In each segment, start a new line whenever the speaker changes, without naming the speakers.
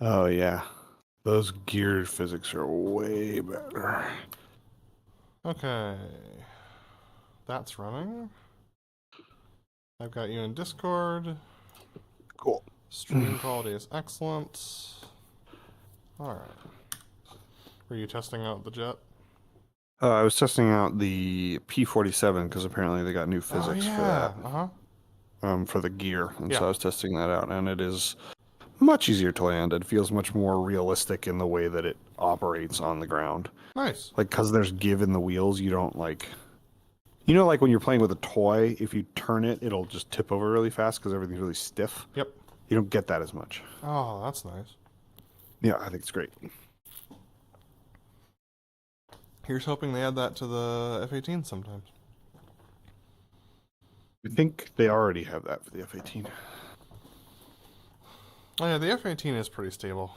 Oh yeah, those geared physics are way better.
Okay. That's running. I've got you in Discord.
Cool.
Stream quality is excellent. Alright. Were you testing out the jet?
I was testing out the P47 because apparently they got new
Oh,
physics for
yeah.
that, for the gear, and
Yeah.
so I was testing that out, and it is much easier to land. It feels much more realistic in the way that it operates on the ground.
Nice.
Like, because there's give in the wheels, you don't like. You know, like when you're playing with a toy, if you turn it, it'll just tip over really fast because everything's really stiff.
Yep.
You don't get that as much.
Oh, that's nice.
Yeah, I think it's great.
Here's hoping they add that to the F-18 sometimes.
I think they already have that for the F-18.
Oh, yeah, the F-18 is pretty stable.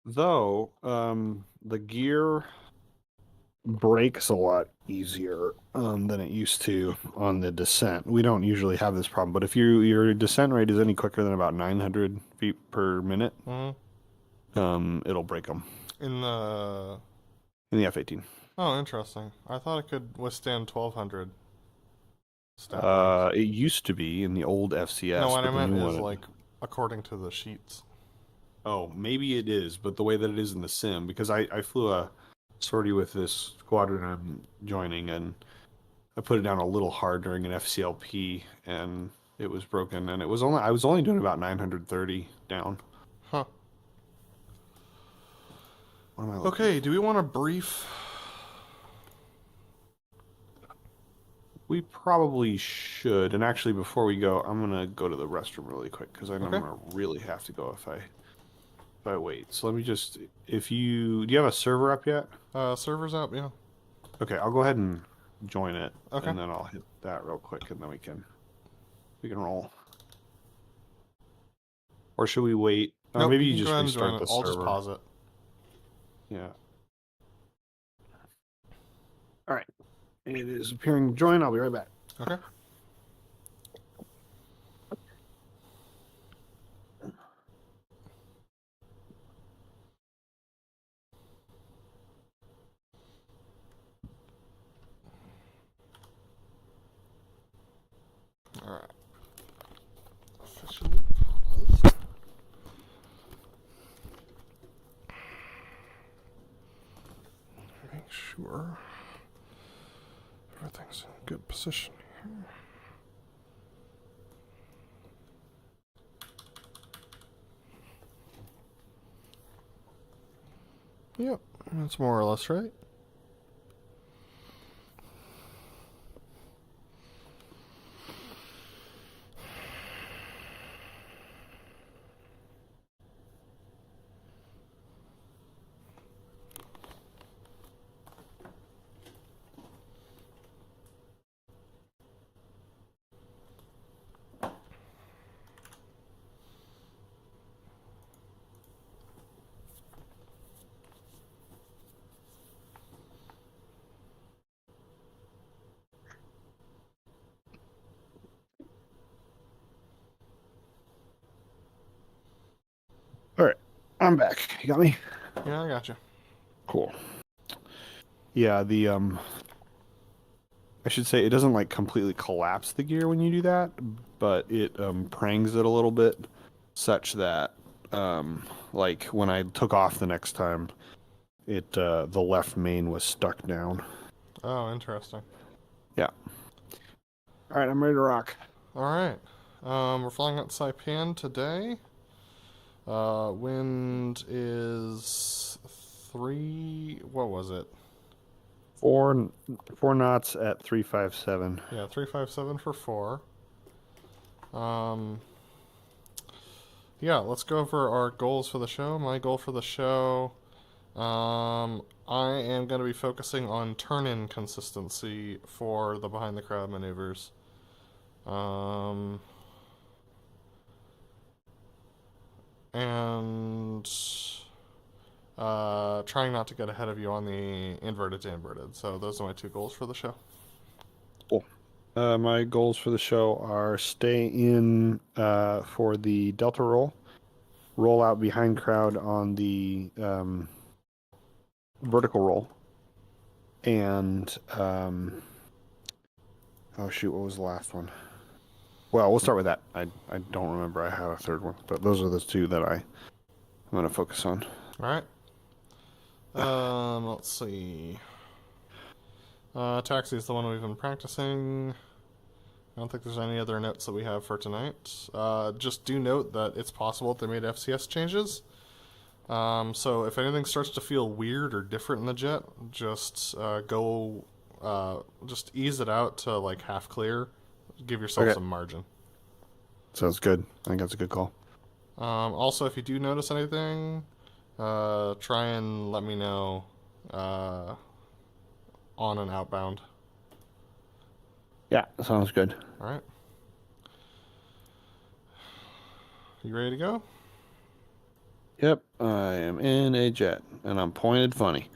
Though, the gear breaks a lot easier than it used to on the descent. We don't usually have this problem, but if your descent rate is any quicker than about 900 feet per minute, it'll break them
In the...
in the F-18.
Oh, interesting. I thought it could withstand 1200 stat lines.
It used to be in the old FCS,
No, what I
but the
meant
new
is,
one.
like, according to the sheets.
Oh, maybe it is, but the way that it is in the sim, because I flew a sortie with this squadron I'm joining, and I put it down a little hard during an FCLP, and it was broken, and I was only doing about 930 down.
Huh.
What am I looking
Okay, do we want to brief?
We probably should, and actually before we go, I'm gonna go to the restroom really quick because I know I'm gonna really have to go if I wait. So let me just, do you have a server up yet?
Server's up, yeah.
Okay, I'll go ahead and join it,
Okay.
and then I'll hit that real quick, and then we can roll. Or should we wait?
Nope,
Maybe
you
you
can
just
go ahead and join
restart
it.
the
I'll just
server.
pause it.
Yeah. All right. It is appearing to join. I'll be right back.
Okay. Alright. Officially paused. Make sure everything's in a good position here. Yep, that's more or less right.
All right. I'm back. You got me?
Yeah, I gotcha.
Cool. Yeah, I should say it doesn't like completely collapse the gear when you do that, but it prangs it a little bit such that like when I took off the next time, the left main was stuck down.
Oh, interesting.
Yeah. All right, I'm ready to rock.
Alright. We're flying out Saipan today. Wind is 3... What was it?
4 knots at 357.
Yeah, 357 for 4. Yeah, let's go over our goals for the show. My goal for the show, I am going to be focusing on turn-in consistency for the behind-the-crowd maneuvers. And trying not to get ahead of you on the inverted to inverted. So those are my 2 goals for the show.
Cool. My goals for the show are stay in for the delta roll roll out behind crowd on the vertical roll. And, oh shoot, what was the last one? Well, we'll start with that. I don't remember I had a third one, but those are the two that I'm going to focus on.
All right. Let's see. Taxi is the one we've been practicing. I don't think there's any other notes that we have for tonight. Just do note that it's possible that they made FCS changes. So if anything starts to feel weird or different in the jet, just just ease it out to like half clear. Give yourself some margin.
Sounds good. I think that's a good call.
Also, if you do notice anything, try and let me know on an outbound.
Yeah, sounds good.
All right. You ready to go?
Yep, I am in a jet, and I'm pointed funny.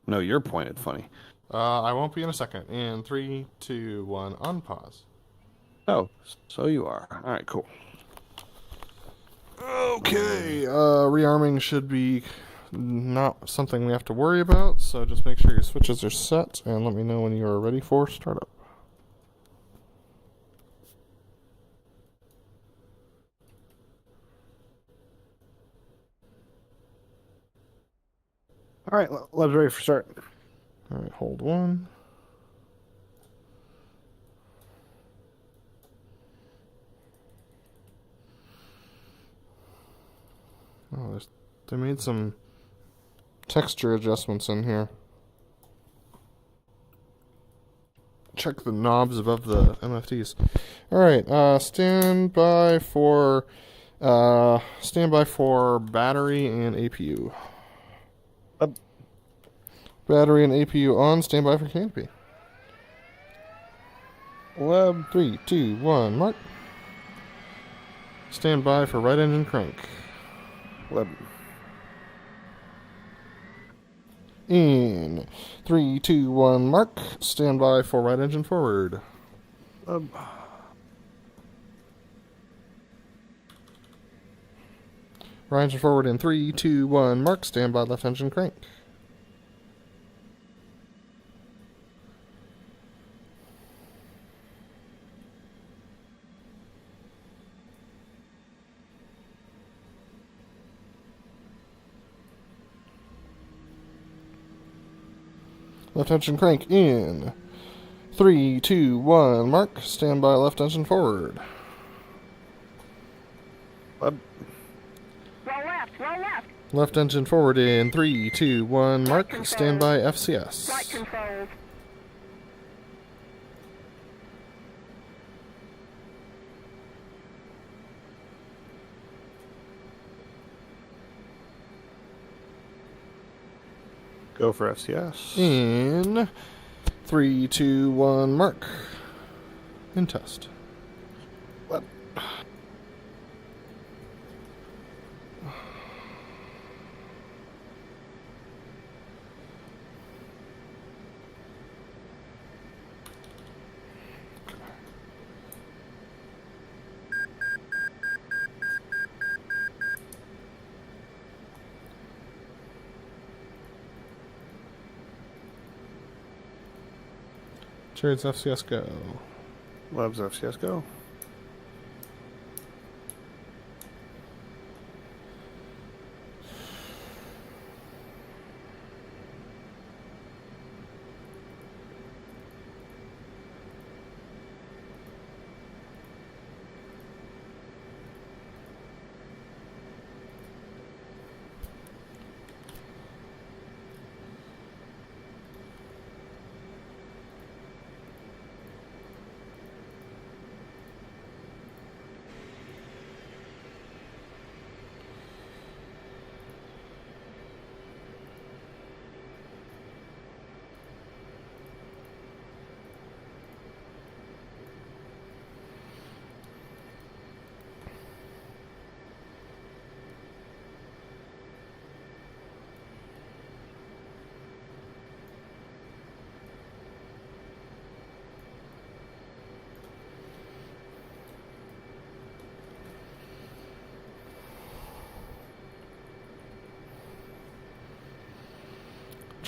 No, you're pointed funny.
I won't be in a second. In 3, 2, 1, unpause.
Oh, so you are. All right, cool.
Okay, rearming should be not something we have to worry about, so just make sure your switches are set and let me know when you are ready for startup.
All right, Leb's ready for start.
All right, hold one. Oh, they made some texture adjustments in here. Check the knobs above the MFTs. All right, stand by for battery and APU. Battery and APU on. Stand by for canopy.
Leb.
3, 2, 1, mark. Stand by for right engine crank.
Leb.
In 3, 2, 1, mark. Stand by for right engine forward.
Leb.
Right engine forward in 3, 2, 1, mark. Stand by left engine crank. Left engine crank in 3, 2, 1, mark. Stand by left engine forward.
Leb.
Roll left, roll left.
Left engine forward in 3, 2, 1, mark. Stand by FCS.
Flight controls.
Go for FCS.
In 3, 2, 1, mark. In test.
Leb.
Chariot's FCS go.
Leb's FCS go.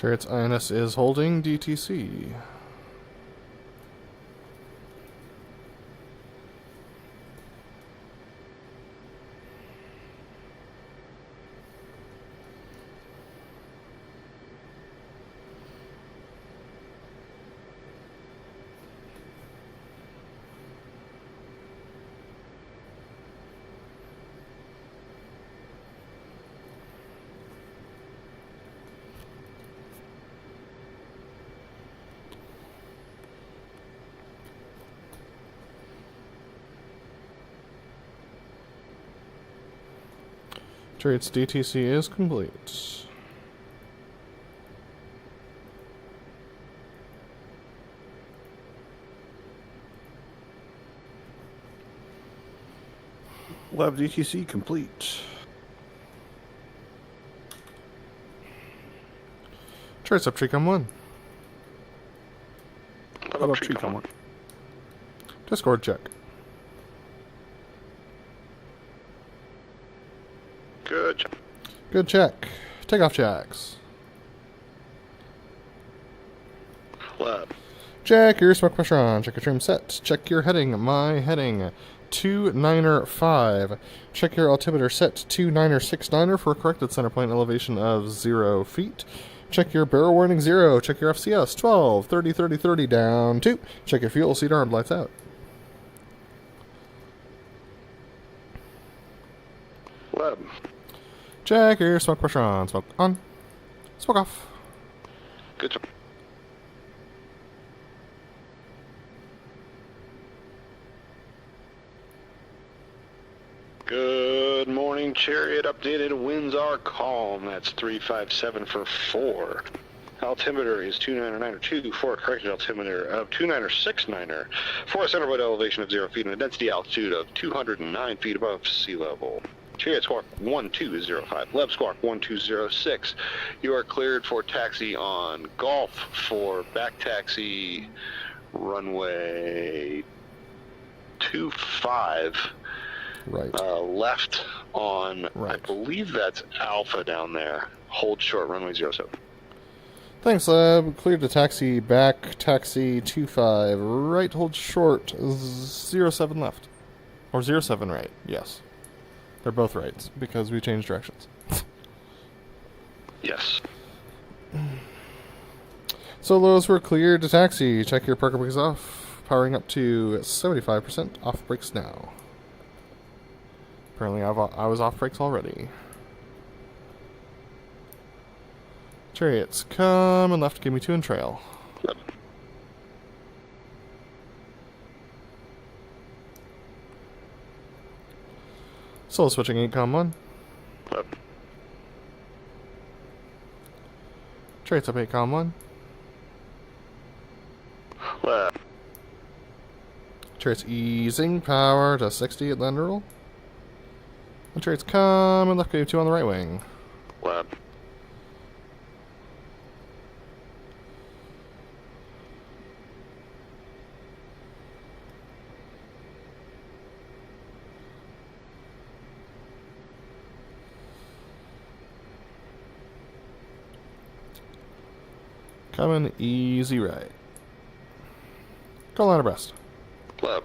Chariot's INS is holding DTC. Chariot's DTC is complete.
Lab DTC complete.
Chariot's up tree come 1.
Up tree come 1.
Discord check.
Good job.
Good check. Takeoff checks.
Lab.
Check your smoke pressure on. Check your trim set. Check your heading. My heading. 295. Check your altimeter set. 2969 for a corrected center point elevation of 0 feet. Check your barrel warning 0. Check your FCS 12. 30, 30, 30 down 2. Check your fuel. Seat arm lights out.
Lab.
Check your smoke pressure on. Smoke on. Smoke off.
Good job. Good morning, Chariot. Updated winds are calm. That's 357 for 4. Altimeter is 2992 for a corrected altimeter of 2969 for a center point elevation of 0 feet and a density altitude of 209 feet above sea level. Chariot Squawk 1205, Leb Squawk 1206. You are cleared for taxi on Golf for back taxi runway 25.
Right.
Left on,
Right.
I believe that's Alpha down there. Hold short, runway 07.
Thanks, Lab. Cleared to taxi back, taxi 25. Right, hold short, 07 left. Or 07 right, yes. They're both rights, because we changed directions.
Yes.
Solos were cleared to taxi. Check your parker brakes off. Powering up to 75%. Off brakes now. Apparently I was off brakes already. Chariots, come and left, give me 2 and trail.
Leb.
Solo switching 8,1.
Leb.
Chariots up 8,1.
Leb.
Chariots easing power to 60 at land roll. And Chariots come and left, give me 2 on the right wing.
Leb.
Coming easy right. Go line abreast.
Leb.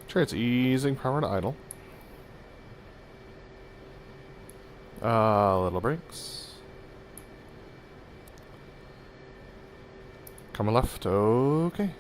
Chariots easing power to idle. Little brakes. Coming left, okay.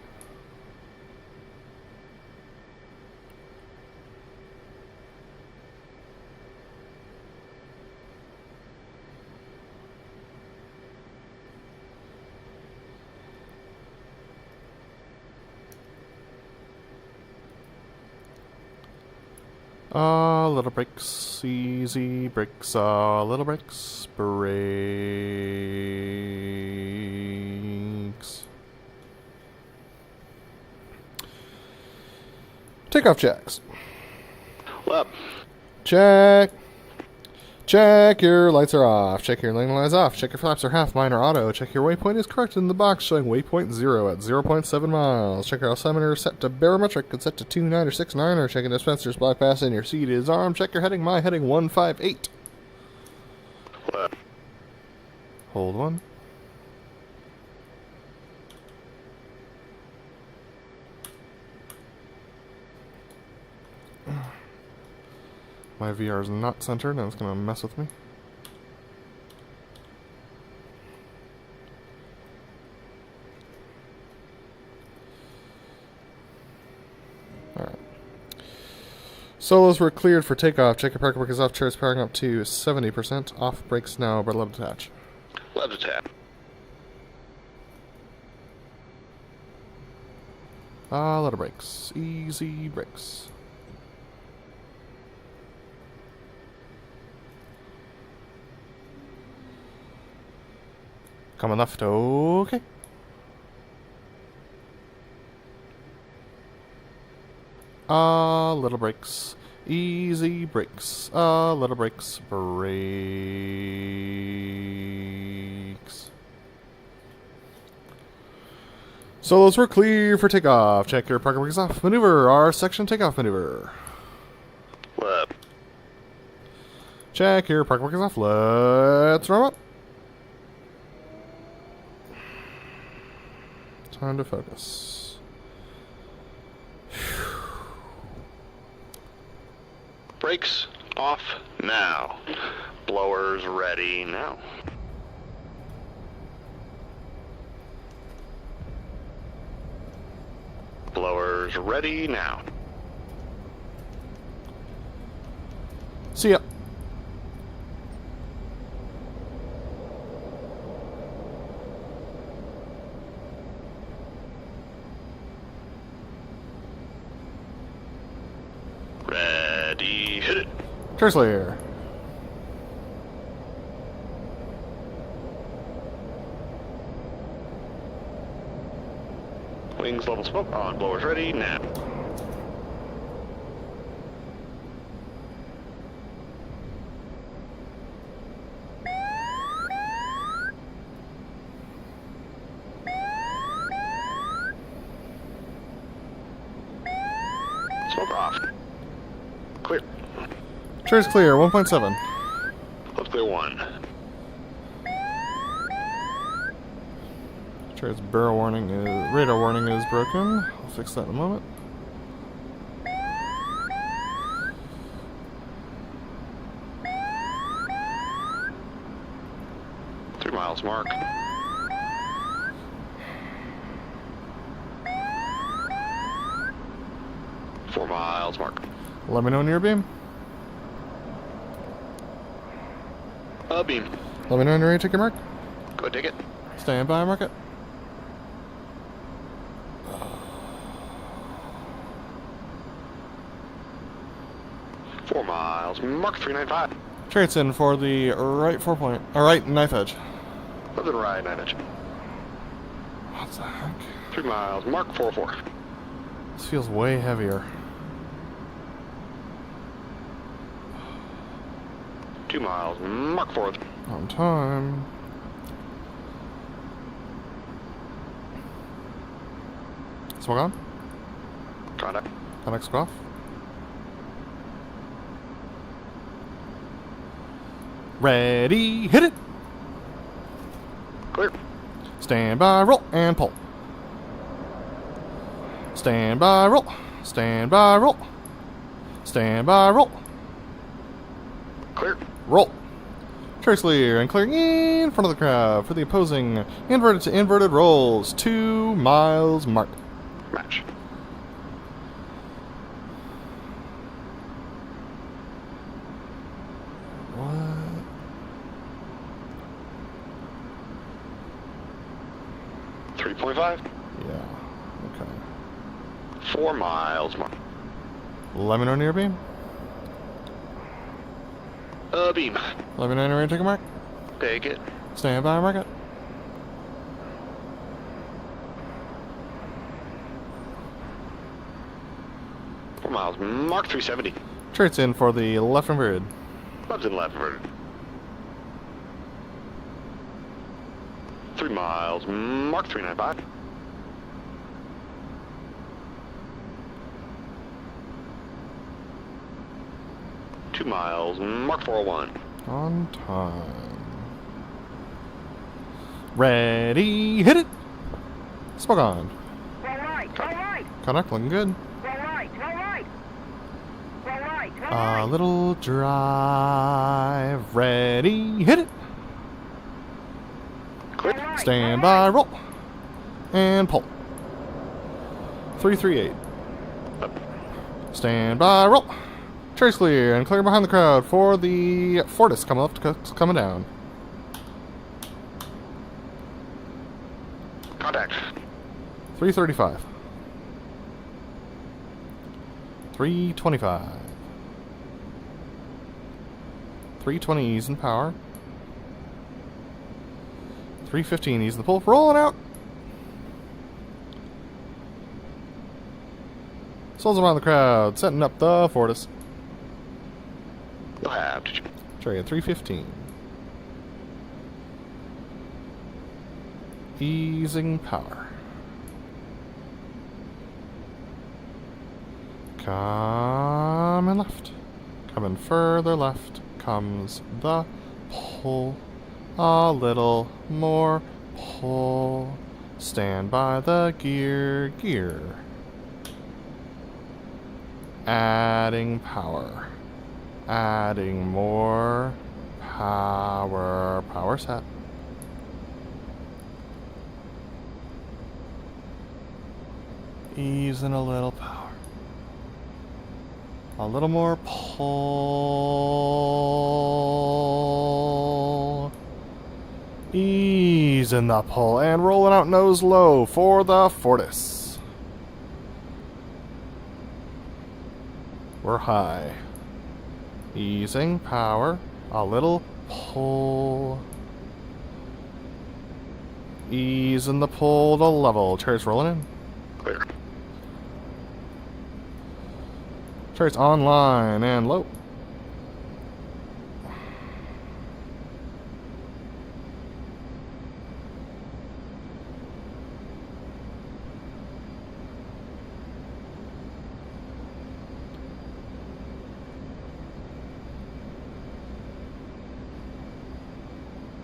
Little brakes, easy brakes, little brakes, brakes. Takeoff checks.
Leb.
Check. Check your lights are off. Check your landing lights off. Check your flaps are half, mine are auto. Check your waypoint is correct in the box showing waypoint 0 at 0.7 miles. Check your altimeter is set to barometric and set to 29 or 69 or check your dispenser's bypass and your seat is armed. Check your heading, my heading 158.
Left.
Hold one. My VR is not centered and it's going to mess with me. Alright. Solos were cleared for takeoff. Check your parking brake is off. Chairs powering up to 70%. Off brakes now. BrotherLeb detach.
Left attack.
Let of brakes. Easy brakes. Coming left, okay. Little brakes. Easy brakes. Little brakes. Brakes. Solos were clear for takeoff. Check your parking brakes off. Maneuver. Our section takeoff maneuver.
Left.
Check your parking brakes off. Let's roll up. Time to focus.
Brakes off now. Blowers ready now. Blowers ready now.
See ya.
Ready, hit it.
Curse layer.
Wings level smoke on. Blowers ready now. Smoke off. Clear.
Chair's clear. 1.7.
Let's clear one.
Chair's barrel warning is radar warning is broken. I'll fix that in a moment.
Three miles mark. Four miles mark.
Let me know when you're beam.
Beam.
Let me know when you're ready to take your mark.
Go ahead, take it.
Stand by, mark it.
Four miles. Mark 395.
Chariot's in for the right right knife edge.
Left and right, 9 inch.
What the heck?
3 miles. Mark 44.
This feels way heavier.
2 miles. Mark 4.
On time. Smoke on.
Contact.
Contact off. Ready, hit it!
Clear.
Stand by, roll, and pull. Stand by, roll. Stand by, roll. Stand by, roll.
Clear.
Roll. Trace clear and clearing in front of the crowd for the opposing inverted to inverted rolls. 2 miles mark.
Match.
What?
.5.
Yeah. Okay.
4 miles mark.
Let me know near beam.
Beam.
Let me know ready to take a mark.
Take it.
Stand by, mark it.
.4 miles. Mark 370.
Traits in for the left inverted.
Left's in left inverted. 3 miles, Mark 395. Two miles, Mark 401.
On time. Ready, hit it! Smoke on.
Roll right, roll right,
Connect, looking good.
roll right, roll right. Roll right, roll
A
right.
little drive. Ready, hit it!
Clear.
Roll right,
Stand
roll
by,
right.
roll. And pull. 338. Stand by, roll. Trace clear and clear behind the crowd for the Fortis coming up, coming down.
Contact.
335. 325. 320 ease in power. 315 ease in the pull. Rolling out. Souls around the crowd, setting up the Fortis.
You'll have to.
Chariot 315. Easing power. Coming left. Coming further left comes the pull. A little more pull. Stand by the gear. Adding power. Adding more power. Power set. Easing a little power. A little more pull. Easing the pull and rolling out nose low for the Fortis. We're high. Easing power. A little pull. Easing the pull to level. Chariots rolling in.
Clear.
Chariots online and low.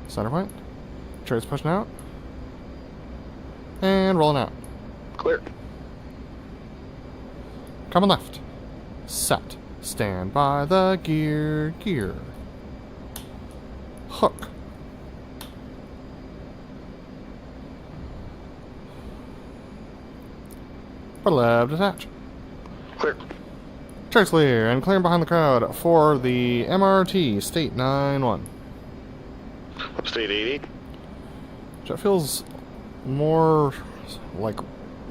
Center point. Chariots pushing out. And rolling out.
Clear.
Coming left. Set. Stand by the gear. Hook. BrotherLeb detach.
Clear.
Chariots clear and clearing behind the crowd for the MRT State 9-1.
Upstate 80.
That feels more like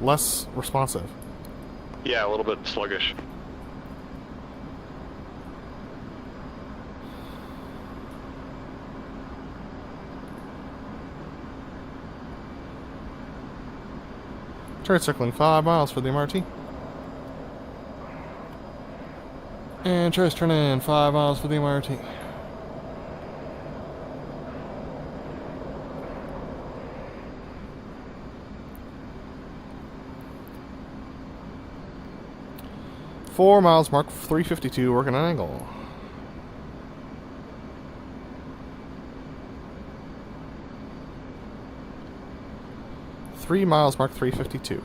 less responsive.
Yeah, a little bit sluggish.
Chariot circling 5 miles for the MRT. And Chariots turn in 5 miles for the MRT. Four miles, mark 352, working an angle. Three miles, mark 352.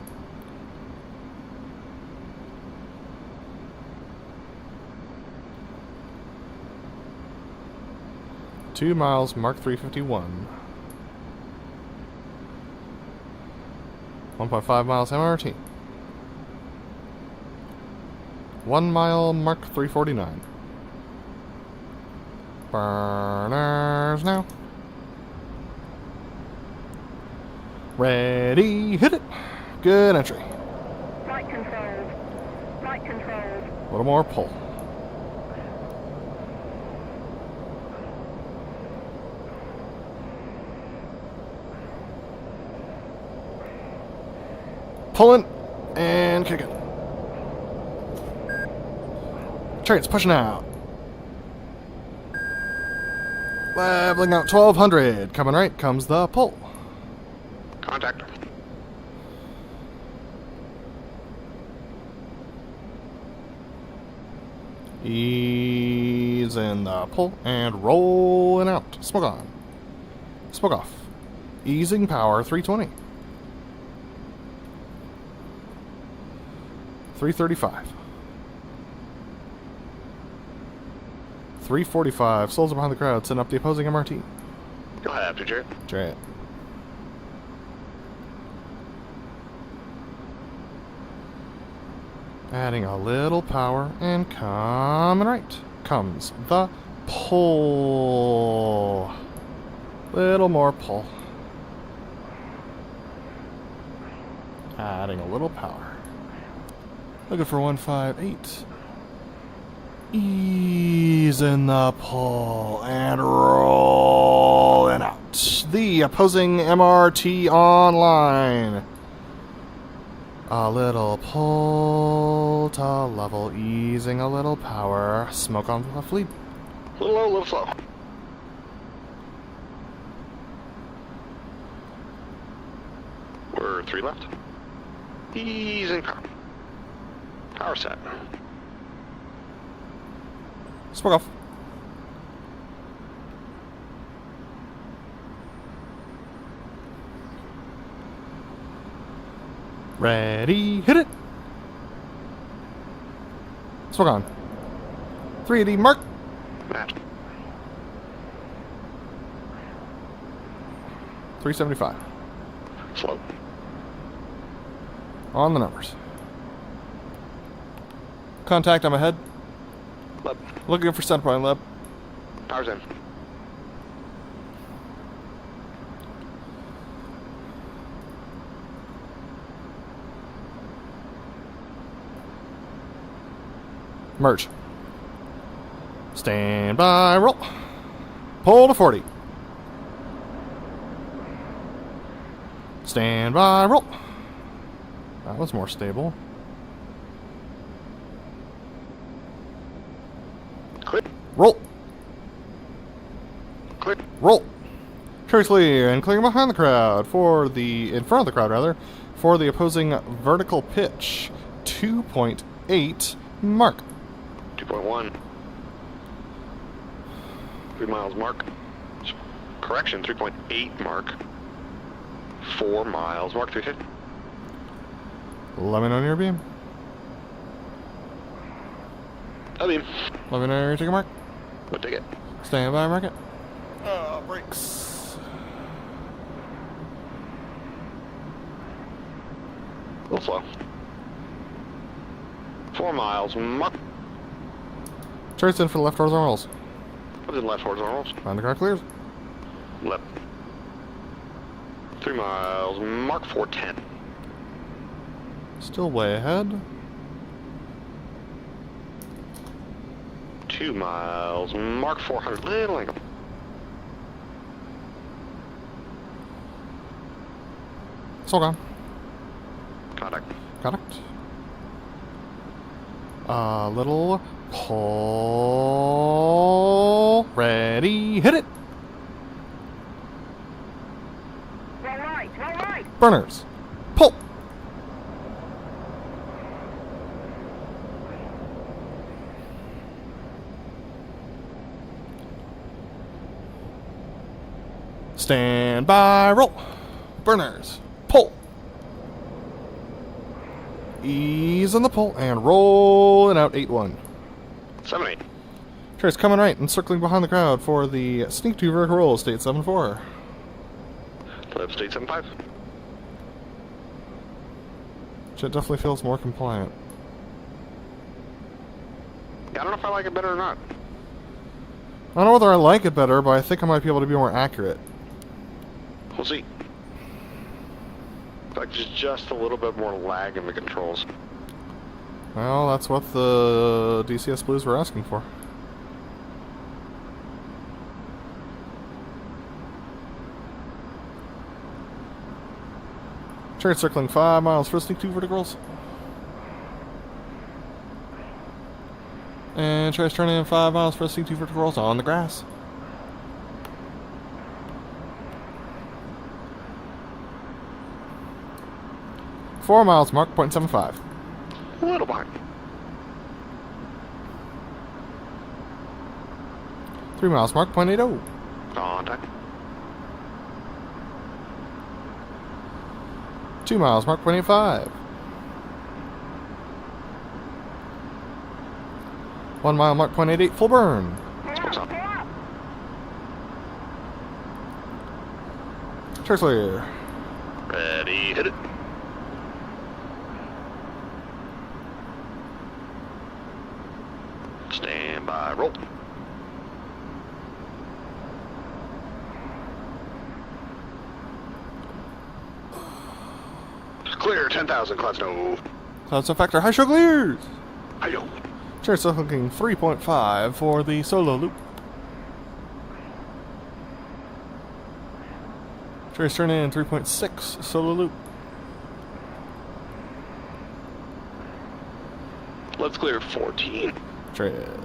Two miles, mark 351. 1.5 miles MRT. 1 mile, mark 349. Burners now. Ready, hit it. Good entry.
Flight controls. Flight controls.
A little more pull. Pulling and kicking. Chariots pushing out. Leveling out 1200. Coming right comes the pull.
Contact.
Ease in the pull and rolling out. Smoke on. Smoke off. Easing power 320. 335. 345. Souls are behind the crowd. Send up the opposing MRT.
Go ahead after Chariot.
Chariot. Adding a little power and coming right comes the pull. Little more pull. Adding a little power. Looking for 158. Ease in the pull and rolling out. The opposing MRT online. A little pull to level, easing a little power. Smoke on the fleet.
A little low, a little slow. We're 3 left. Easing power. Power set.
Smoke off. Ready, hit it! Smoke on. 380 mark.
Match.
375.
Slow.
On the numbers. Contact, I'm ahead.
Leb.
Looking for Saipan, Leb.
Power's in.
Merge. Stand by, roll. Pull to 40. Stand by, roll. That was more stable.
Click.
Roll.
Click.
Roll. Curiously, and clearing behind the crowd in front of the crowd rather, for the opposing vertical pitch. 2.8 mark.
2.1. 3 miles mark. Correction, 3.8 mark. 4 miles mark, 350.
Let me know your beam.
beam.
Let me know your ticket mark.
What ticket?
Stand by, mark it. Brakes.
A little slow. 4 miles mark.
Trace in for the left horizontal rolls.
What is left horizontal rolls?
Find the car clears.
Left. 3 miles mark 410.
Still way ahead.
2 miles mark 400. Little angle.
Still gone.
Contact.
Contact. A little pull. Ready. Hit it.
Roll right, roll right.
Burners. Pull. Stand by. Roll. Burners. Pull. Ease on the pull and rolling out 8-1.
7-8.
Trace coming right and circling behind the crowd for the sneak 2 vertical roll, state 7-4.
Left state 7-5.
It definitely feels more compliant.
I don't know if I like it better or not.
I don't know whether I like it better, but I think I might be able to be more accurate.
We'll see. Like there's just a little bit more lag in the controls.
Well, that's what the DCS Blues were asking for. Chariot circling 5 miles for sneak 2 vertical rolls. And Chariot's turning in 5 miles for sneak 2 vertical rolls on the grass. 4 miles mark, 0.75.
A little behind.
3 miles mark, 0.80.
Contact.
2 miles mark, 0.85. 1 mile mark, 0.88. Full burn.
Smokes on.
Church clear.
Ready, hit it. Stand by, roll. Clear, 10,000, clouds no.
Clouds factor. High show clears.
Hi-yo.
Church looking 3.5 for the solo loop. Trace turn in 3.6 solo loop.
Let's clear 14.
Tread.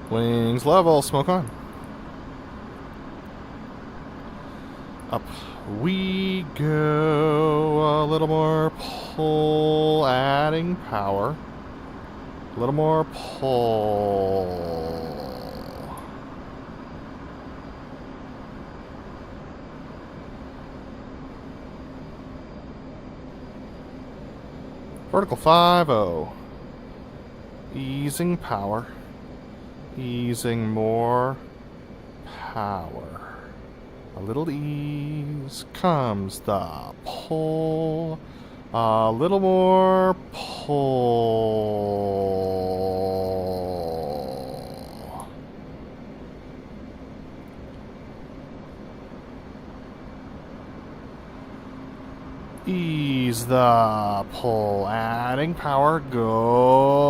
Wings level, smoke on. Up we go. A little more pull, adding power. A little more pull. Vertical 5-0. Easing power. Easing more power. A little ease comes the pull. A little more pull. Ease the pull. Adding power. Go.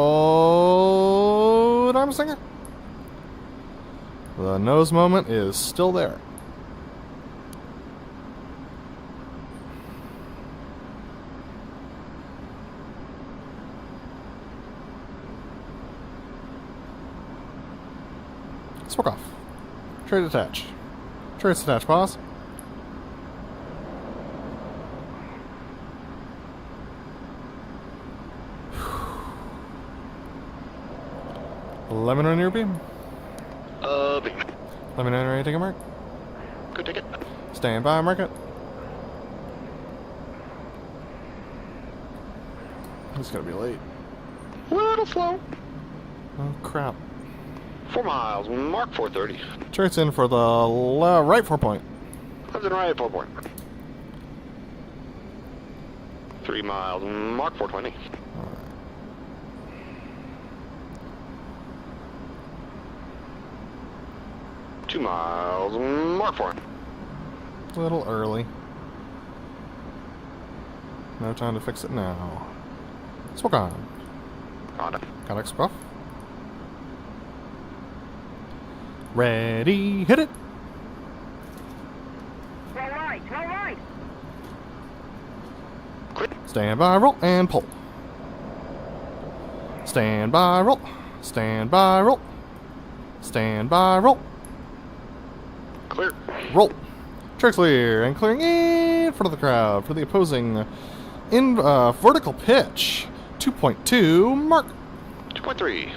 Arm singer. The nose moment is still there. Smoke off. Trade attach. Trade attach, boss. Lemon on your beam.
Beam.
Lemon on ready, take a mark.
Good ticket.
Stand by, mark it. He's gonna be late.
Little slow.
Oh crap.
4 miles, mark 430.
Trade's in for the right 4 point.
Left and right, 4 point. 3 miles, mark 420.
Alright.
2 miles, mark 4.
A little early. No time to fix it now. Smoke on.
Contact.
Contact scruff. Ready, hit it.
All right, all right.
Quit.
Stand by, roll, and pull. Stand by, roll. Stand by, roll. Stand by, roll.
Clear.
Roll. Track clear, and clearing in front of the crowd for the opposing in vertical pitch. 2.2 mark.
2.3.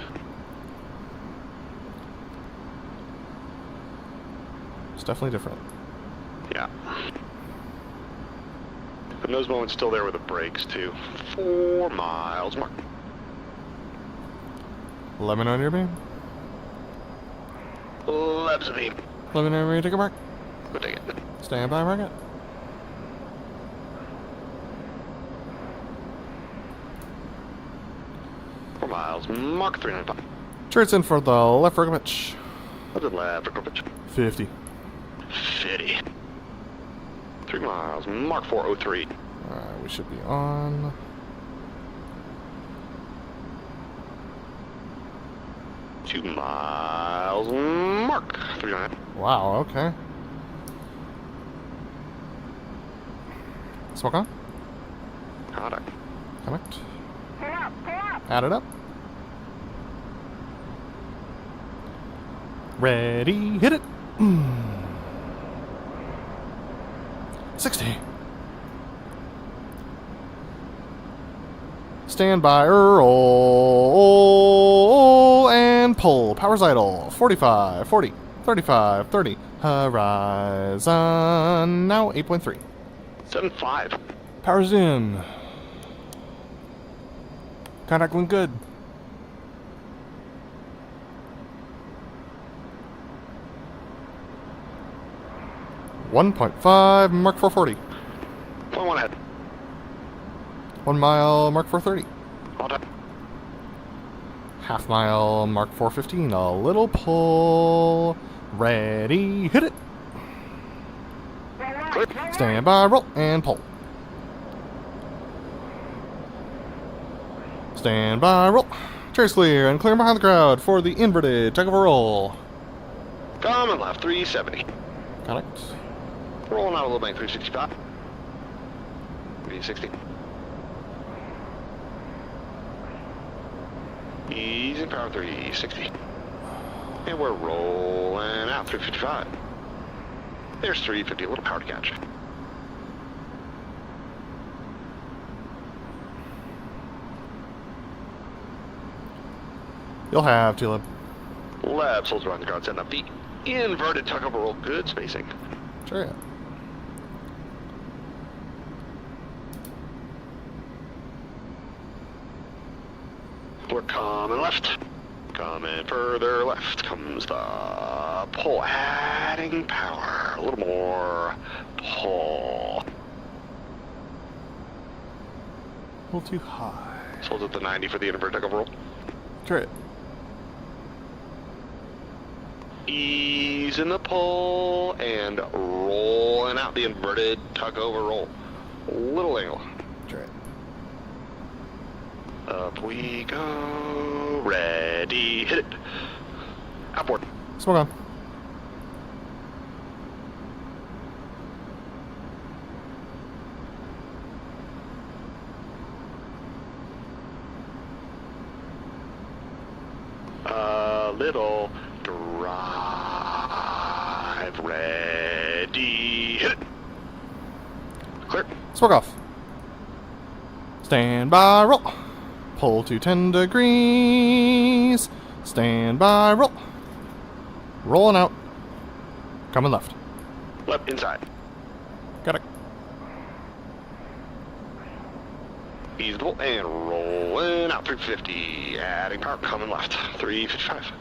It's definitely different.
Yeah. The nose moment's still there with the brakes, too. 4 miles, mark.
Lemon on your beam.
Left of beam.
Lemon on your beam, take a mark.
Go take it.
Stand by, mark it.
Miles, mark 395.
Trade's in for the left vertical pitch.
Left and left, vertical pitch.
50.
50. 3 miles, mark 403.
Alright, we should be on.
Two miles, mark 309.
Wow, okay. Smoke on.
Contact.
Connect.
Pull up, pull up.
Add it up. Ready, hit it. 60. Stand by, roll, and pull. Power's idle. 45, 40, 35, 30. Horizon, now 8.3.
7.5.
Power's in. Contact went good. .5, Mark 440.
0.1 ahead.
1 mile, Mark 430.
All done.
Half mile, Mark 415. A little pull. Ready, hit it.
Clear.
Stand by, roll, and pull. Stand by, roll. Chair's clear, and clear behind the crowd for the inverted tug of a roll.
Common left, 370.
Connect.
Rolling out a little bank, 365. 360. Easy power, 360. And we're rolling out, 355. There's 350, a little power to catch.
You'll have to.
Left, holds around the crowd, setting up the inverted tug of a roll. Good spacing.
Chariot.
We're coming left. Coming further left comes the pull. Adding power. A little more pull.
A little too high.
Hold at the 90 for the inverted tug of a roll.
Chariot.
Ease in the pull and rolling out the inverted tug over roll. Little angle.
Chariot.
Up we go. Ready. Hit it. Outboard.
Smoke on.
Little drive. Ready. Hit it. Clear.
Smoke off. Stand by, roll. Pull to 10 degrees. Stand by, roll. Rolling out. Coming left.
Left inside.
Got it.
Ease the pull and rolling out. 350. Adding power. Coming left. 355.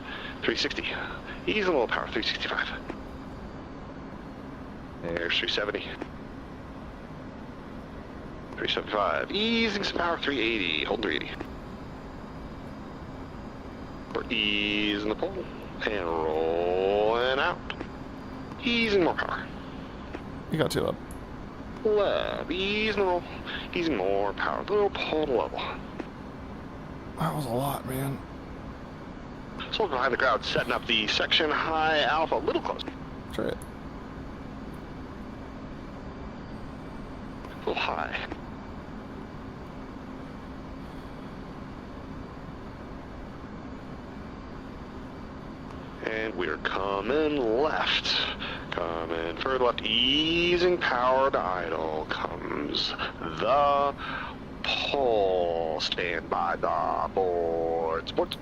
360. Ease a little power. 365. There's 370. 375. Easing some power. 380. Hold 380. We're easing the pull and rolling out. Easing more power.
You got 2 up.
Left. Easing the roll. Easing more power. Little pull to level.
That was a lot, man.
So behind the crowd, setting up the section high alpha. A little close.
Chariot.
A little high. And we're coming left. Coming further left. Easing power to idle comes the pull. Stand by the board. Sports.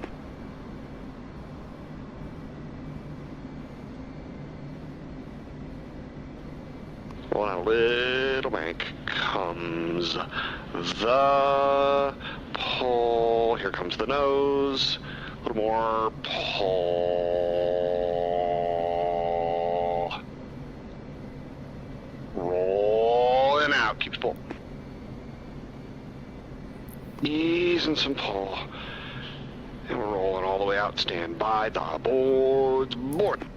Rolling out a little bank comes the pull. Here comes the nose. A little more pull. Rolling out. Keeps pull. Easing some pull. And we're rolling all the way out. Stand by the boards. Board.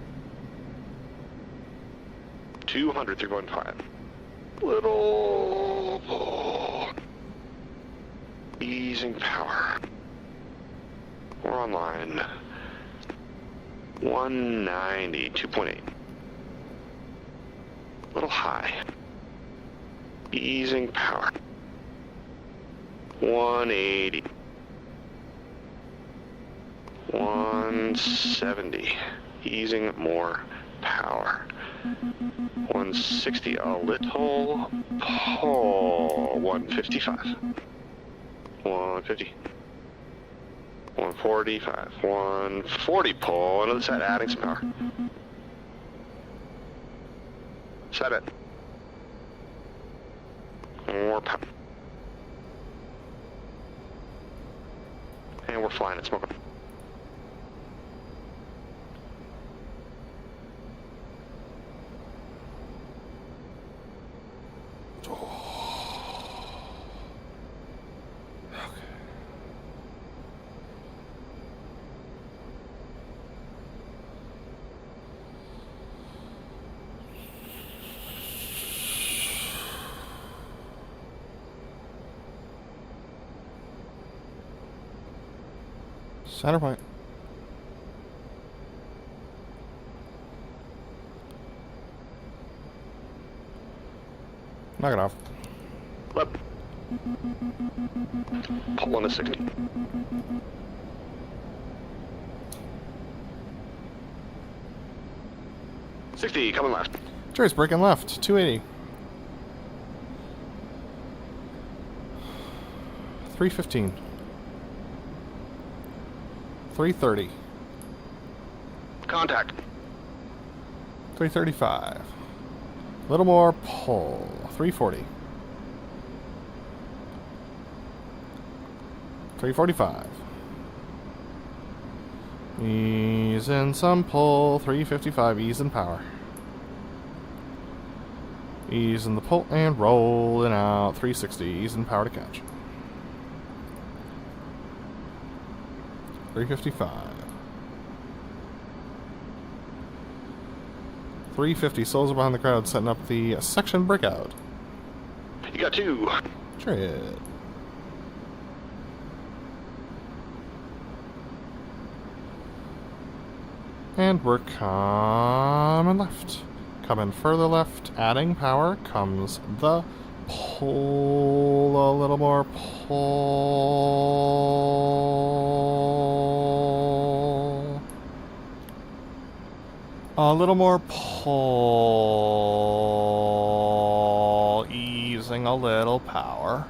200, 3.5. Little pull. Easing power. We're on line 190, 2.8. Little high. Easing power. 180. 170. Easing more power. 160 a little pull. 155. 150. 145. 140 pull. Another side, adding some power. Set it. More power. And we're flying it, smoking.
Center point. Knock it off.
Left. Pull 1 to 60. Coming left.
Jerry's breaking left. 280. 315. 330.
Contact.
335. A little more pull. 340. 345. Ease in some pull. 355. Ease in power. Ease in the pull and rolling out. 360. Ease in power to catch. 355. 350. Souls are behind the crowd, setting up the section breakout.
You got 2.
Chariot. And we're coming left. Coming further left, adding power, comes the pull. A little more pull. A little more pull. Easing a little power.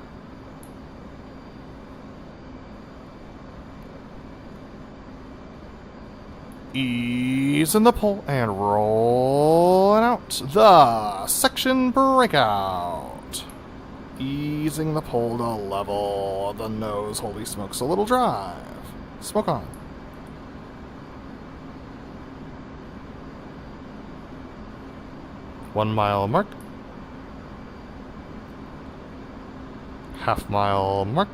Ease in the pull and rolling out the section breakout. Easing the pull to level the nose. Holy smokes, a little drive. Smoke on. One-mile mark. Half-mile mark.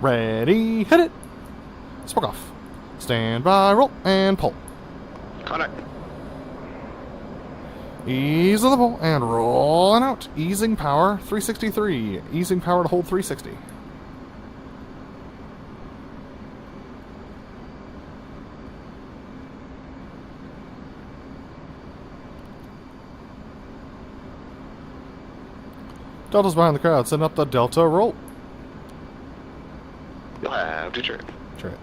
Ready, hit it. Smoke off. Stand by, roll, and pull.
Contact.
Ease of the pull, and rolling out. Easing power, 363. Easing power to hold 360. Delta's behind the crowd, setting up the Delta roll.
You'll have to turn.
Try it.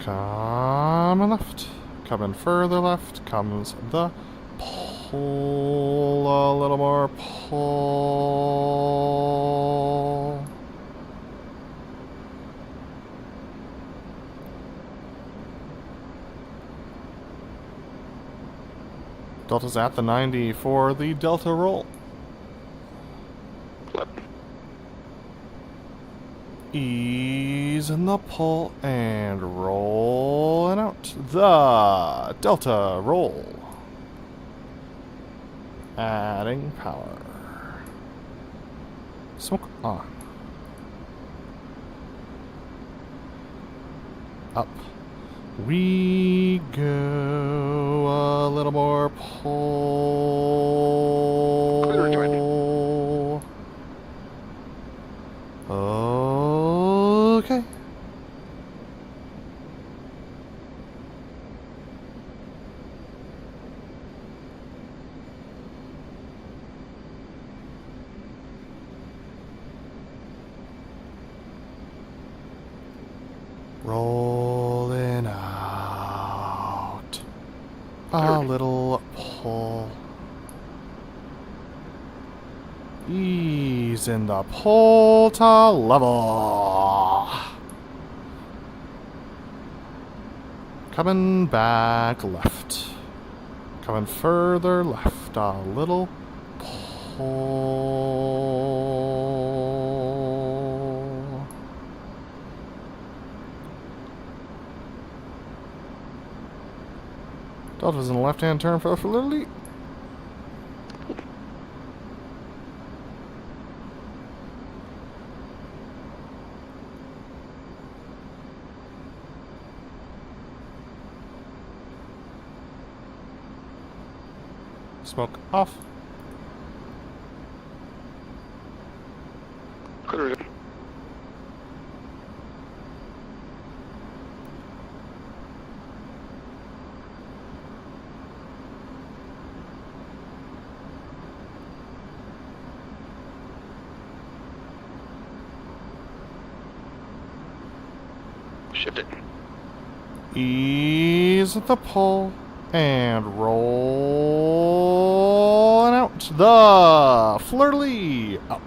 Coming left. Coming further left comes the pull. A little more pull. Delta's at the 90 for the Delta roll.
Left.
Ease in the pull and rolling out the Delta roll. Adding power. Smoke on. Up we go. A little more pull. Okay. Rolling out. A little pull. Ease in the pull to level. Coming back left. Coming further left. A little pull. Delta's in the left-hand turn for Lily. Smoke off.
Clear. Shift it.
Ease at the pull and roll and out. The flirly up.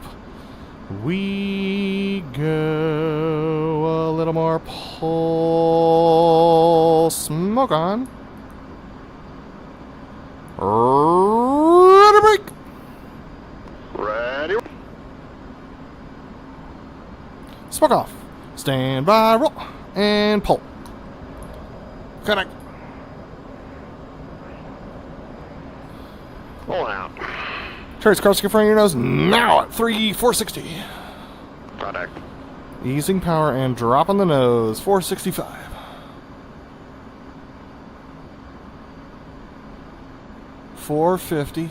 We go. A little more pull. Smoke on. Ready break.
Ready.
Smoke off. Stand by, roll, and pull. Connect.
Roll out.
Chariot's crossing in front of your nose now at 460.
Product.
Easing power and drop on the nose, 465. 450.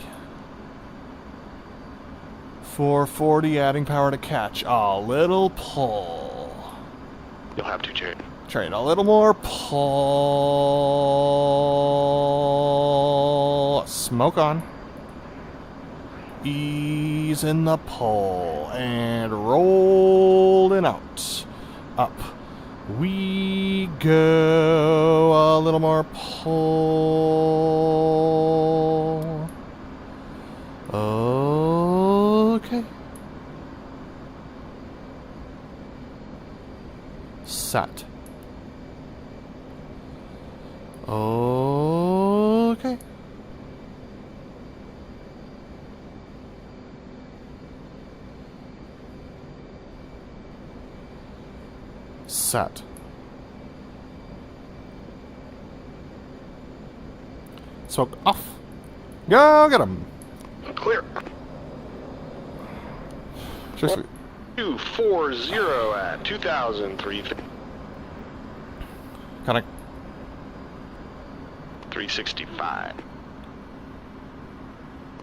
440, adding power to catch. A little pull.
You'll have to, Chariot.
Chariot, a little more pull. Smoke on. Ease in the pull and rolling out. Up we go. A little more pull. Okay. Set. Okay. Set. Smoke off. Go get him.
Clear.
Seriously.
240 at 2,003.
Connect.
365.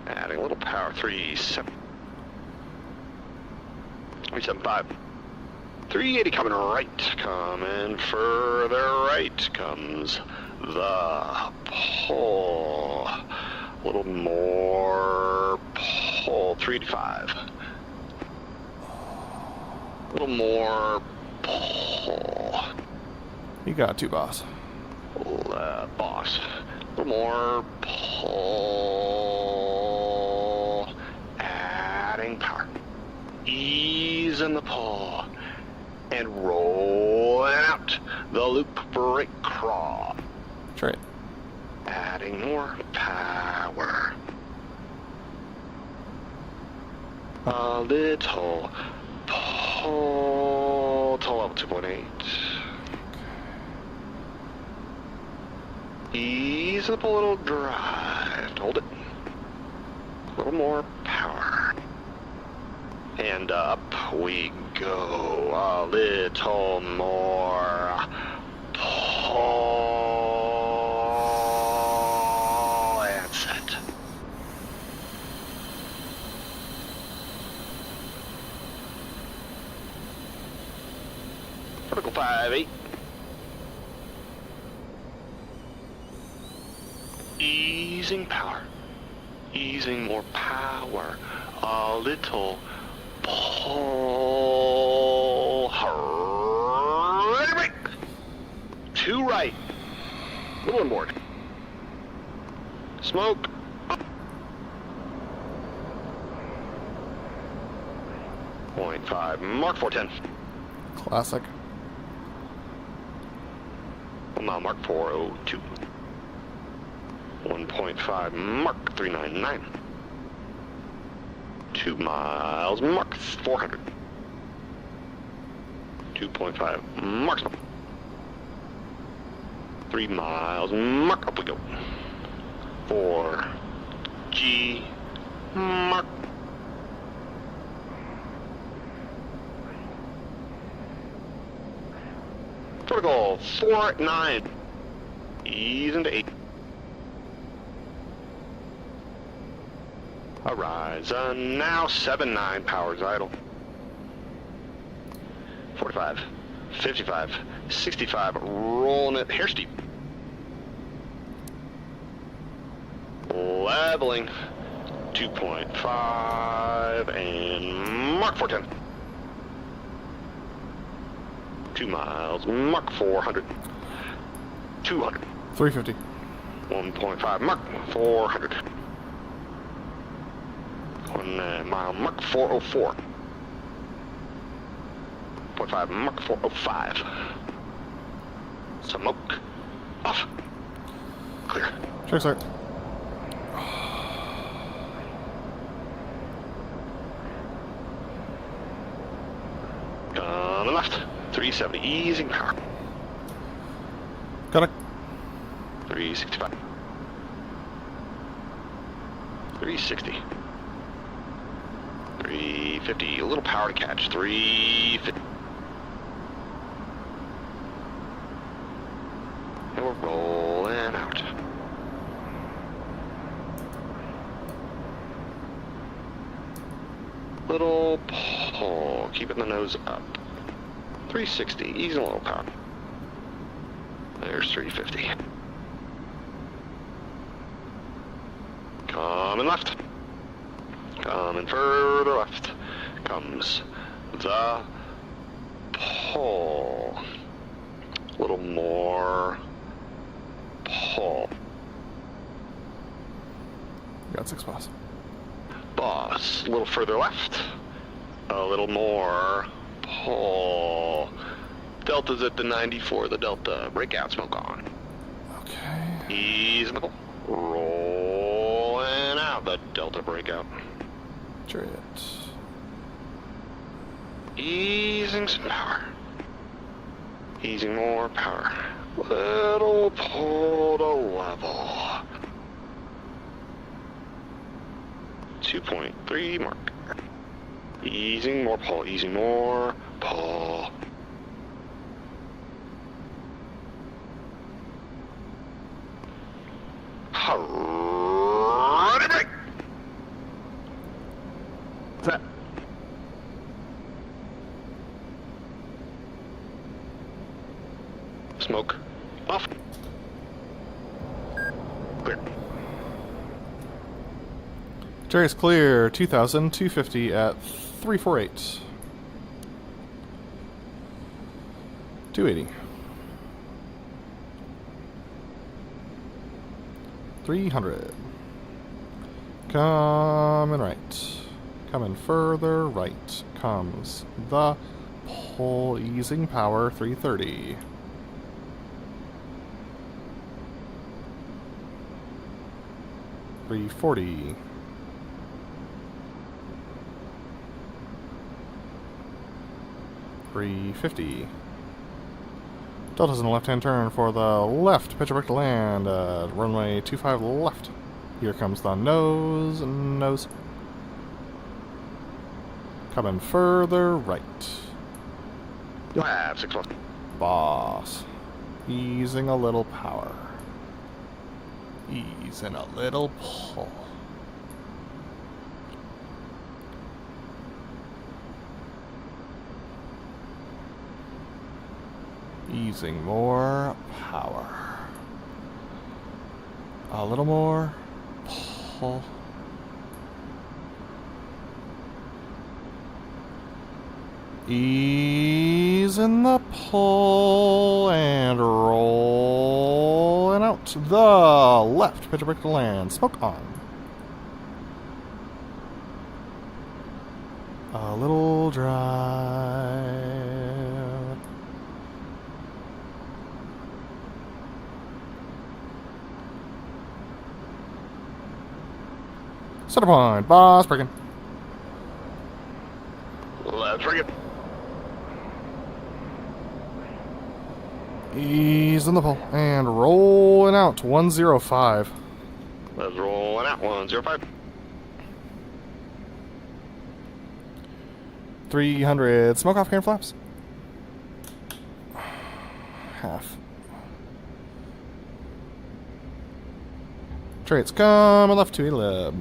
Adding a little power. 375. 380 coming right. Coming further right comes the pull. A little more pull. 385. A little more pull.
You got two, boss.
Boss. A little more pull. Adding power. Ease in the pull. And rolling out the loop brake crawl.
Chariot.
Adding more power. A little pull to level 2.8. Ease up a little drive. Hold it. A little more power. And up we go. A little more pull. And set. Vertical 5-8. Easing power. Easing more power. A little pull. Ready break. Two right. Little inboard. Smoke. 0.5, Mark 410.
Classic.
1 mile, Mark 402. 1.5, Mark 399. 2 miles, Mark 400. 2.5, Mark 3 miles, Mark, up we go. 4, G, Mark. Vertical, 4-9. Ease into 8. Horizon, now 7-9, power's idle. 45, 55, 65, rolling it, hair steep. Leveling, 2.5, and Mark 410. 2 miles, Mark 400. 200.
350.
1.5, Mark 400. 1 mile, Mark 404. 0.5, Mark 405. Smoke. Off. Clear.
Sure, sir.
Coming left. 370, easing power.
Got it.
365. 360. 350, a little power to catch. 350. And we're rolling out. Little pull, keeping the nose up. 360, easing a little power. There's 350. Coming left. Coming further left comes the pull. A little more pull.
Got 6 miles.
Boss, a little further left. A little more pull. Delta's at the 94, the Delta. Breakout, smoke on.
Okay.
Ease in the pull. Rolling out the Delta breakout.
Chariot.
Easing some power. Easing more power. Little pull to level. 2.3 mark. Easing more pull. Easing more pull. Ready, break. Set. Smoke. Off. Clear.
Chariot's clear. 2,250 at 348. 280. 300. Coming right. Coming further right comes the pull, easing power. 330. 340. 350. Delta's in the left-hand turn for the left. Pitch brake to land. Runway 25 left. Here comes the nose. Nose. Coming further right.
You'll have 6 left.
Boss. Easing a little power. Easing a little pull. Easing more power. A little more pull. Easing in the pull and roll and out the left. Pitch break to land. Smoke on. A little drive. Center point. Boss breaking.
Let's bring it.
He's in the pull and rolling out 105.
Let's roll it out. 105.
300. Smoke off, can flaps. Half. Traits coming left to Elib.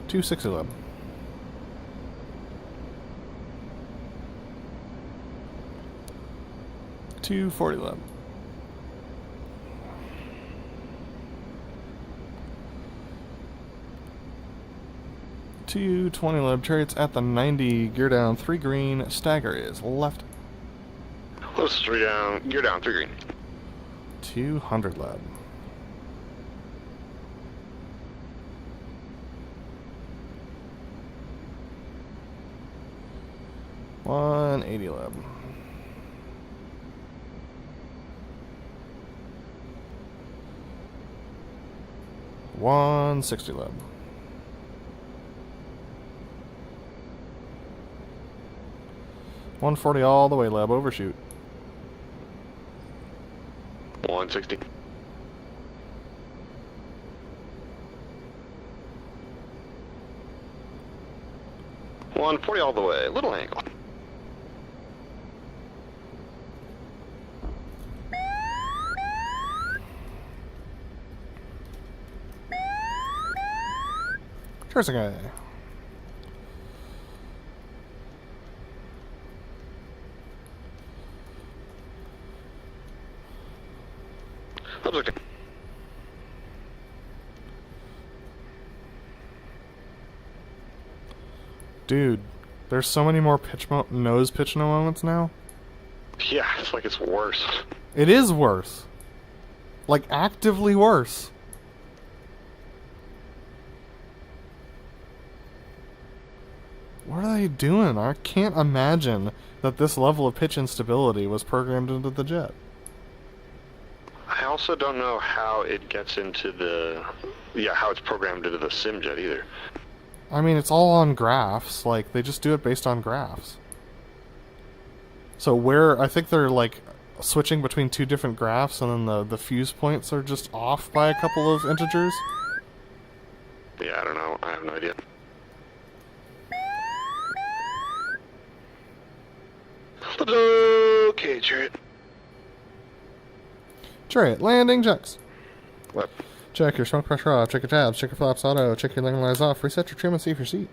$260 $240 $220 lib. Chariots at the 90. Gear down 3 green. Stagger is left.
Close 3 down. Gear down 3 green.
200 lib. $180 lib. $160 lib. $140 all the way, lab. Overshoot.
160. $140 all the way. Little angle.
Cheers, guy.
That's okay.
Dude, there's so many more nose pitch no moments now.
Yeah, it's like it's worse.
It is worse. Like, actively worse. What are they doing? I can't imagine that this level of pitch instability was programmed into the jet.
I also don't know how it gets into the... Yeah, how it's programmed into the SimJet either.
I mean, it's all on graphs. Like, they just do it based on graphs. So where... I think they're, like, switching between 2 different graphs, and then the fuse points are just off by a couple of integers.
Yeah, I don't know. I have no idea. Okay, Chariot.
Chariot, landing checks.
What?
Check your smoke pressure off, check your tabs, check your flaps auto, check your landing lines off, reset your trim and see if your seat.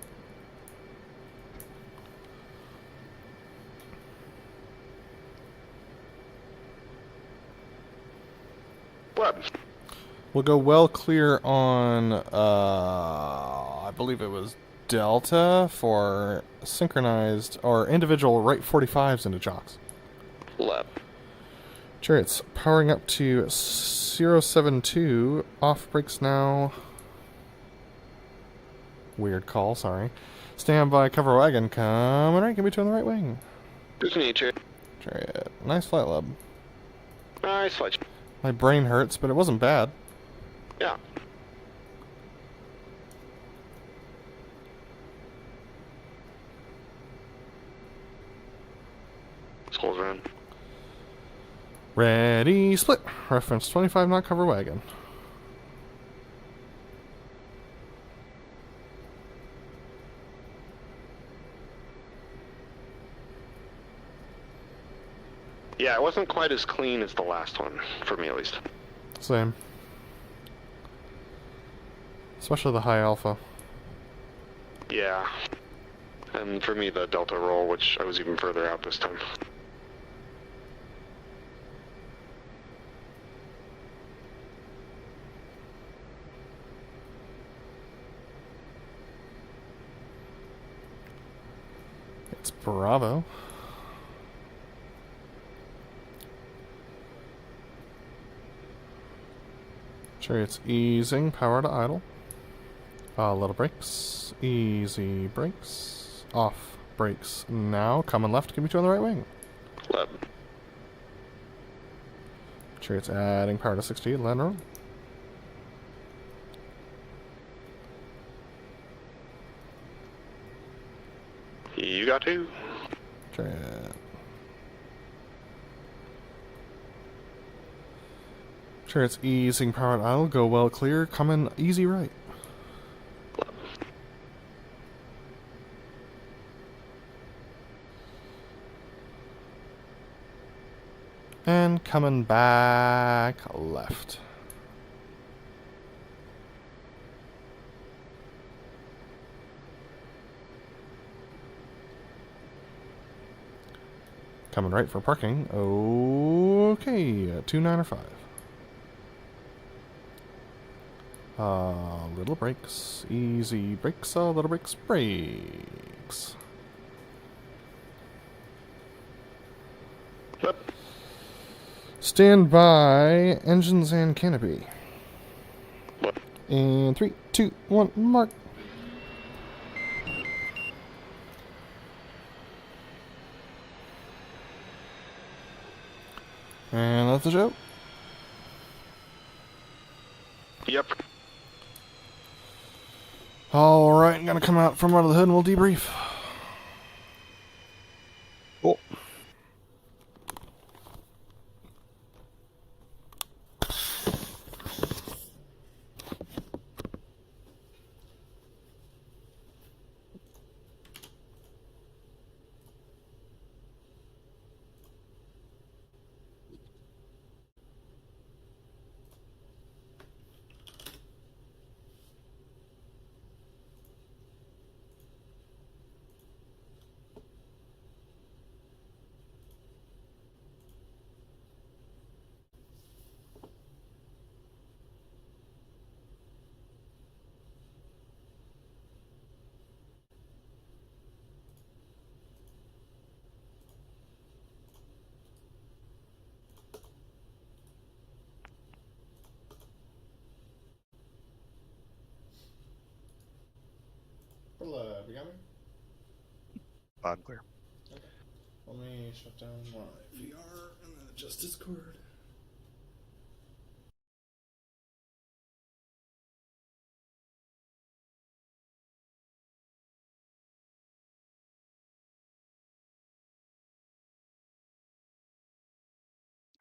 What?
We'll go well clear on, I believe it was Delta for synchronized or individual right 45s into jocks.
Left.
Chariots powering up to 072. Off brakes now. Weird call, sorry. Stand by, cover wagon coming right in between the right wing.
Just need Chariot.
Chariot. Nice flight, lab.
Nice flight.
My brain hurts, but it wasn't bad.
Yeah. Skulls around.
Ready, split. Reference 25 knot cover wagon.
Yeah, it wasn't quite as clean as the last one, for me at least.
Same. Especially the high alpha.
Yeah. And for me, the Delta roll, which I was even further out this time.
It's Bravo. Chariot's easing, power to idle. Little brakes, easy brakes, off brakes now, coming left, give me two on the right wing.
Leb.
Chariot's adding power to 68, land roll.
You got two.
Chariot. Chariot's easing, power to idle, go well clear, coming easy right. And coming back left. Coming right for parking. Okay, 295. Little brakes, easy brakes, little brakes, brakes.
Leb.
Stand by, engines and canopy.
Leb.
And 3, 2, 1, mark. And that's the show.
Yep.
Alright, I'm gonna come out from under the hood and we'll debrief.
Cool.
BrotherLeb, you got me?
Loud and clear.
Okay. Let me shut down my VR and then adjust Discord.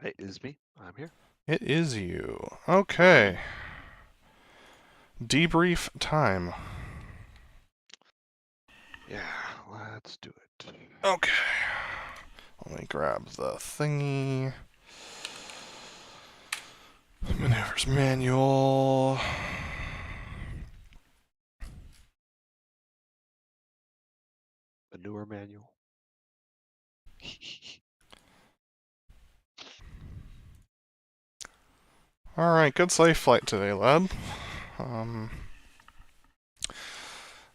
It is me. I'm here.
It is you. Okay. Debrief time.
Yeah, let's do it.
Okay. Let me grab the thingy. Maneuvers manual.
Manure manual.
Alright, good safe flight today, Leb.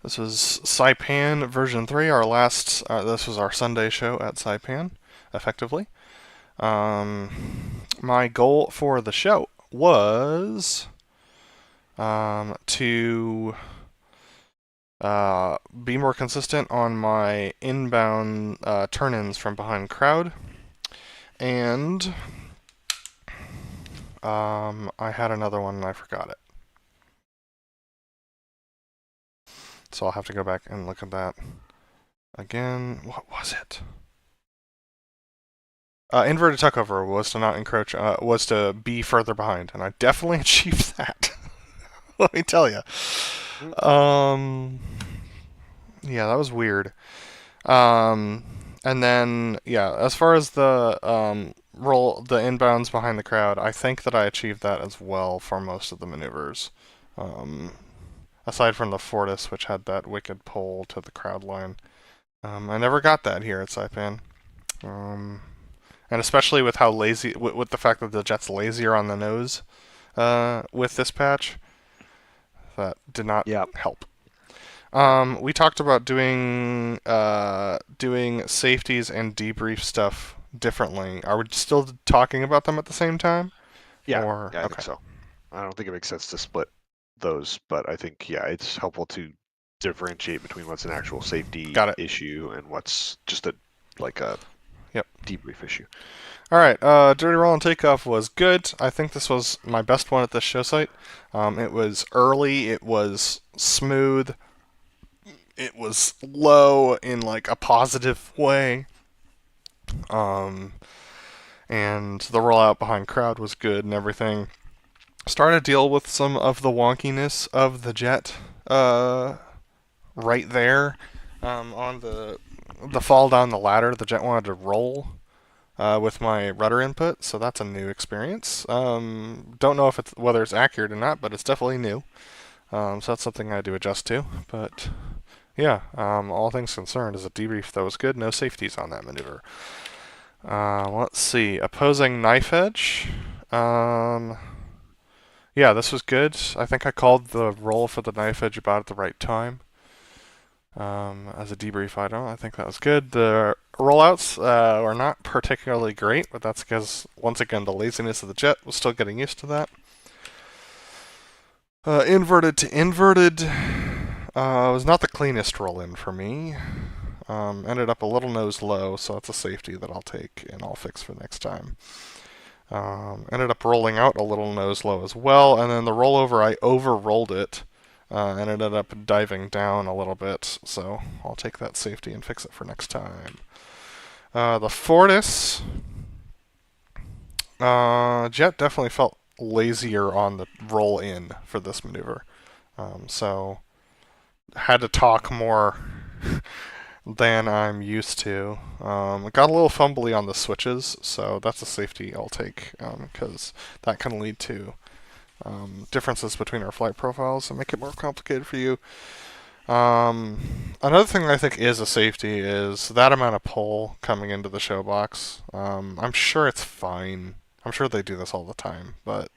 This was Saipan version 3, our last, this was our Sunday show at Saipan, effectively. My goal for the show was to be more consistent on my inbound turn-ins from behind crowd, and I had another one and I forgot it. So I'll have to go back and look at that again. What was it? Inverted tuckover was to not encroach, was to be further behind, and I definitely achieved that. Let me tell you. Yeah, that was weird. And then, yeah, as far as the the inbounds behind the crowd, I think that I achieved that as well for most of the maneuvers. Aside from the Fortis, which had that wicked pull to the crowd line. I never got that here at Saipan. And especially with how lazy, with the fact that the jet's lazier on the nose with this patch, that did not help. We talked about doing safeties and debrief stuff differently. Are we still talking about them at the same time?
Yeah,
Or
yeah, I think
okay.
so. I don't think it makes sense to split those, but I think, yeah, it's helpful to differentiate between what's an actual safety
Got it.
issue and what's just a
Yep.
debrief issue.
All right. Dirty Roll and Takeoff was good. I think this was my best one at this show site. It was early. It was smooth. It was low in like a positive way. Um, and the rollout behind crowd was good and everything. Started to deal with some of the wonkiness of the jet right there on the fall down the ladder. The jet wanted to roll with my rudder input, so that's a new experience. Don't know if whether it's accurate or not, but it's definitely new. So that's something I had to adjust to. But yeah, all things concerned, is a debrief that was good. No safeties on that maneuver. Let's see. Opposing knife edge. Yeah, this was good. I think I called the roll for the knife edge about at the right time. As a debrief item, I think that was good. The rollouts were not particularly great, but that's because, once again, the laziness of the jet was still getting used to that. Inverted to inverted was not the cleanest roll-in for me. Ended up a little nose low, so that's a safety that I'll take and I'll fix for next time. Ended up rolling out a little nose low as well, and then the rollover, I over-rolled it and ended up diving down a little bit, so I'll take that safety and fix it for next time. The Fortis jet definitely felt lazier on the roll in for this maneuver, so had to talk more than I'm used to. Got a little fumbly on the switches, so that's a safety I'll take, because that can lead to differences between our flight profiles and make it more complicated for you. Another thing I think is a safety is that amount of pull coming into the show box. I'm sure it's fine. I'm sure they do this all the time, but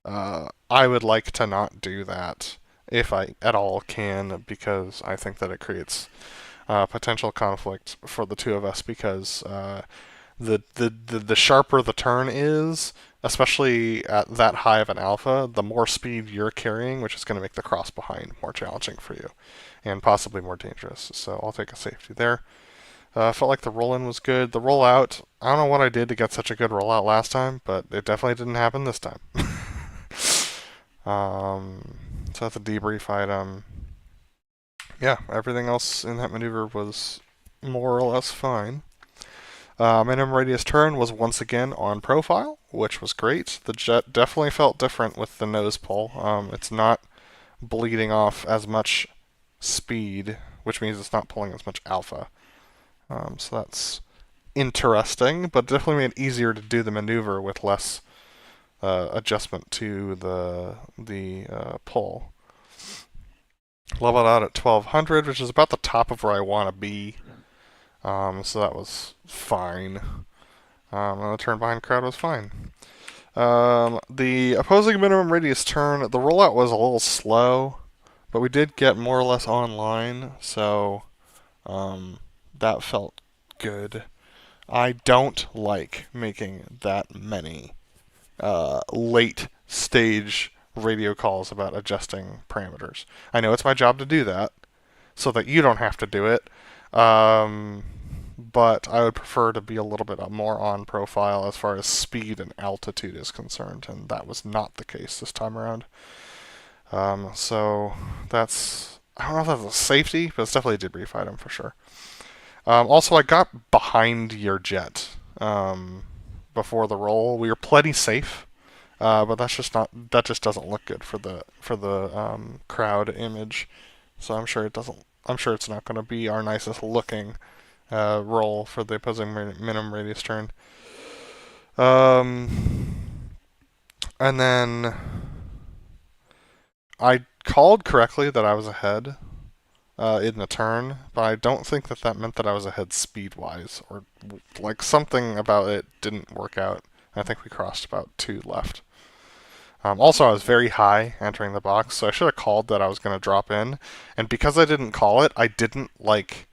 I would like to not do that if I at all can, because I think that it creates potential conflict for the two of us, because the sharper the turn is, especially at that high of an alpha, the more speed you're carrying, which is going to make the cross behind more challenging for you and possibly more dangerous. So I'll take a safety there. Felt like the roll-in was good. The rollout, I don't know what I did to get such a good rollout last time, but it definitely didn't happen this time. So that's a debrief item. Yeah, everything else in that maneuver was more or less fine. Minimum radius turn was once again on profile, which was great. The jet definitely felt different with the nose pull. It's not bleeding off as much speed, which means it's not pulling as much alpha. So that's interesting, but definitely made it easier to do the maneuver with less adjustment to the pull. Leveled out at 1200, which is about the top of where I want to be. So that was fine. And the turn behind crowd was fine. The opposing minimum radius turn, the rollout was a little slow, but we did get more or less online, so that felt good. I don't like making that many late stage radio calls about adjusting parameters. I know it's my job to do that, so that you don't have to do it. But I would prefer to be a little bit more on profile as far as speed and altitude is concerned, and that was not the case this time around. So that's, I don't know if that's a safety, but it's definitely a debrief item for sure. Also, I got behind your jet before the roll. We were plenty safe, but that just doesn't look good for the crowd image. So I'm sure it's not going to be our nicest looking roll for the opposing minimum radius turn. And then I called correctly that I was ahead in the turn, but I don't think that meant that I was ahead speed-wise, or like something about it didn't work out. I think we crossed about 2 left. Also, I was very high entering the box, so I should have called that I was going to drop in. And because I didn't call it, I didn't, like,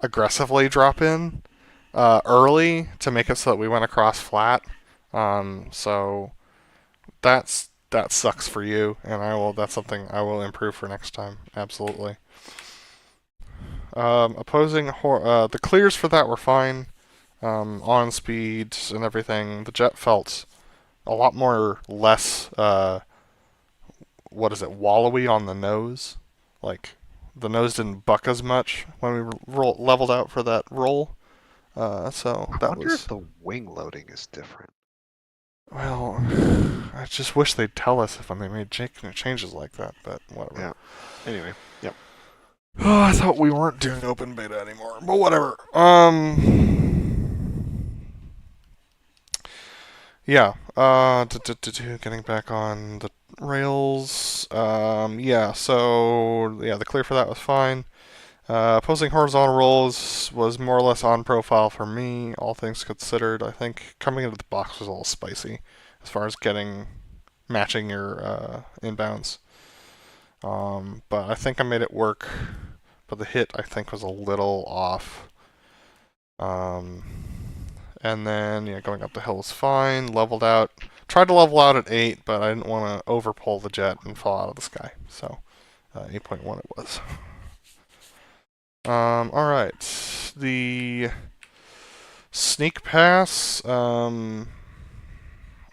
aggressively drop in early to make it so that we went across flat. So that sucks for you, and that's something I will improve for next time. Absolutely. The clears for that were fine. On speed and everything. The jet felt a lot more less wallowy on the nose. Like, the nose didn't buck as much when we leveled out for that roll. So
I
that
wonder
was.
if the wing loading is different.
Well, I just wish they'd tell us if when they made changes like that, but whatever.
Yeah. Anyway, yep.
Oh, I thought we weren't doing open beta anymore, but whatever. Yeah. Getting back on the rails. Yeah. So yeah, the clear for that was fine. Posing horizontal rolls was more or less on profile for me, all things considered. I think coming into the box was a little spicy as far as matching your inbounds. But I think I made it work. But the hit, I think, was a little off. And then, yeah, going up the hill was fine. Leveled out. Tried to level out at 8, but I didn't want to overpull the jet and fall out of the sky. So, 8.1 it was. Alright. The sneak pass, I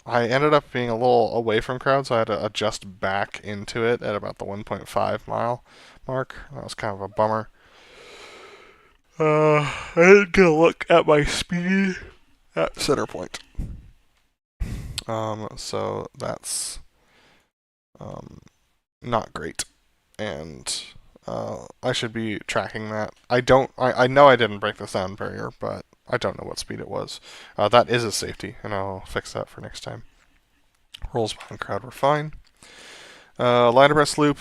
ended up being a little away from crowd, so I had to adjust back into it at about the 1.5 mile mark. That was kind of a bummer. I didn't get a look at my speed at center point. So that's not great. And I should be tracking that. I know I didn't break the sound barrier, but I don't know what speed it was. That is a safety, and I'll fix that for next time. Rolls behind crowd were fine. Line abreast loop.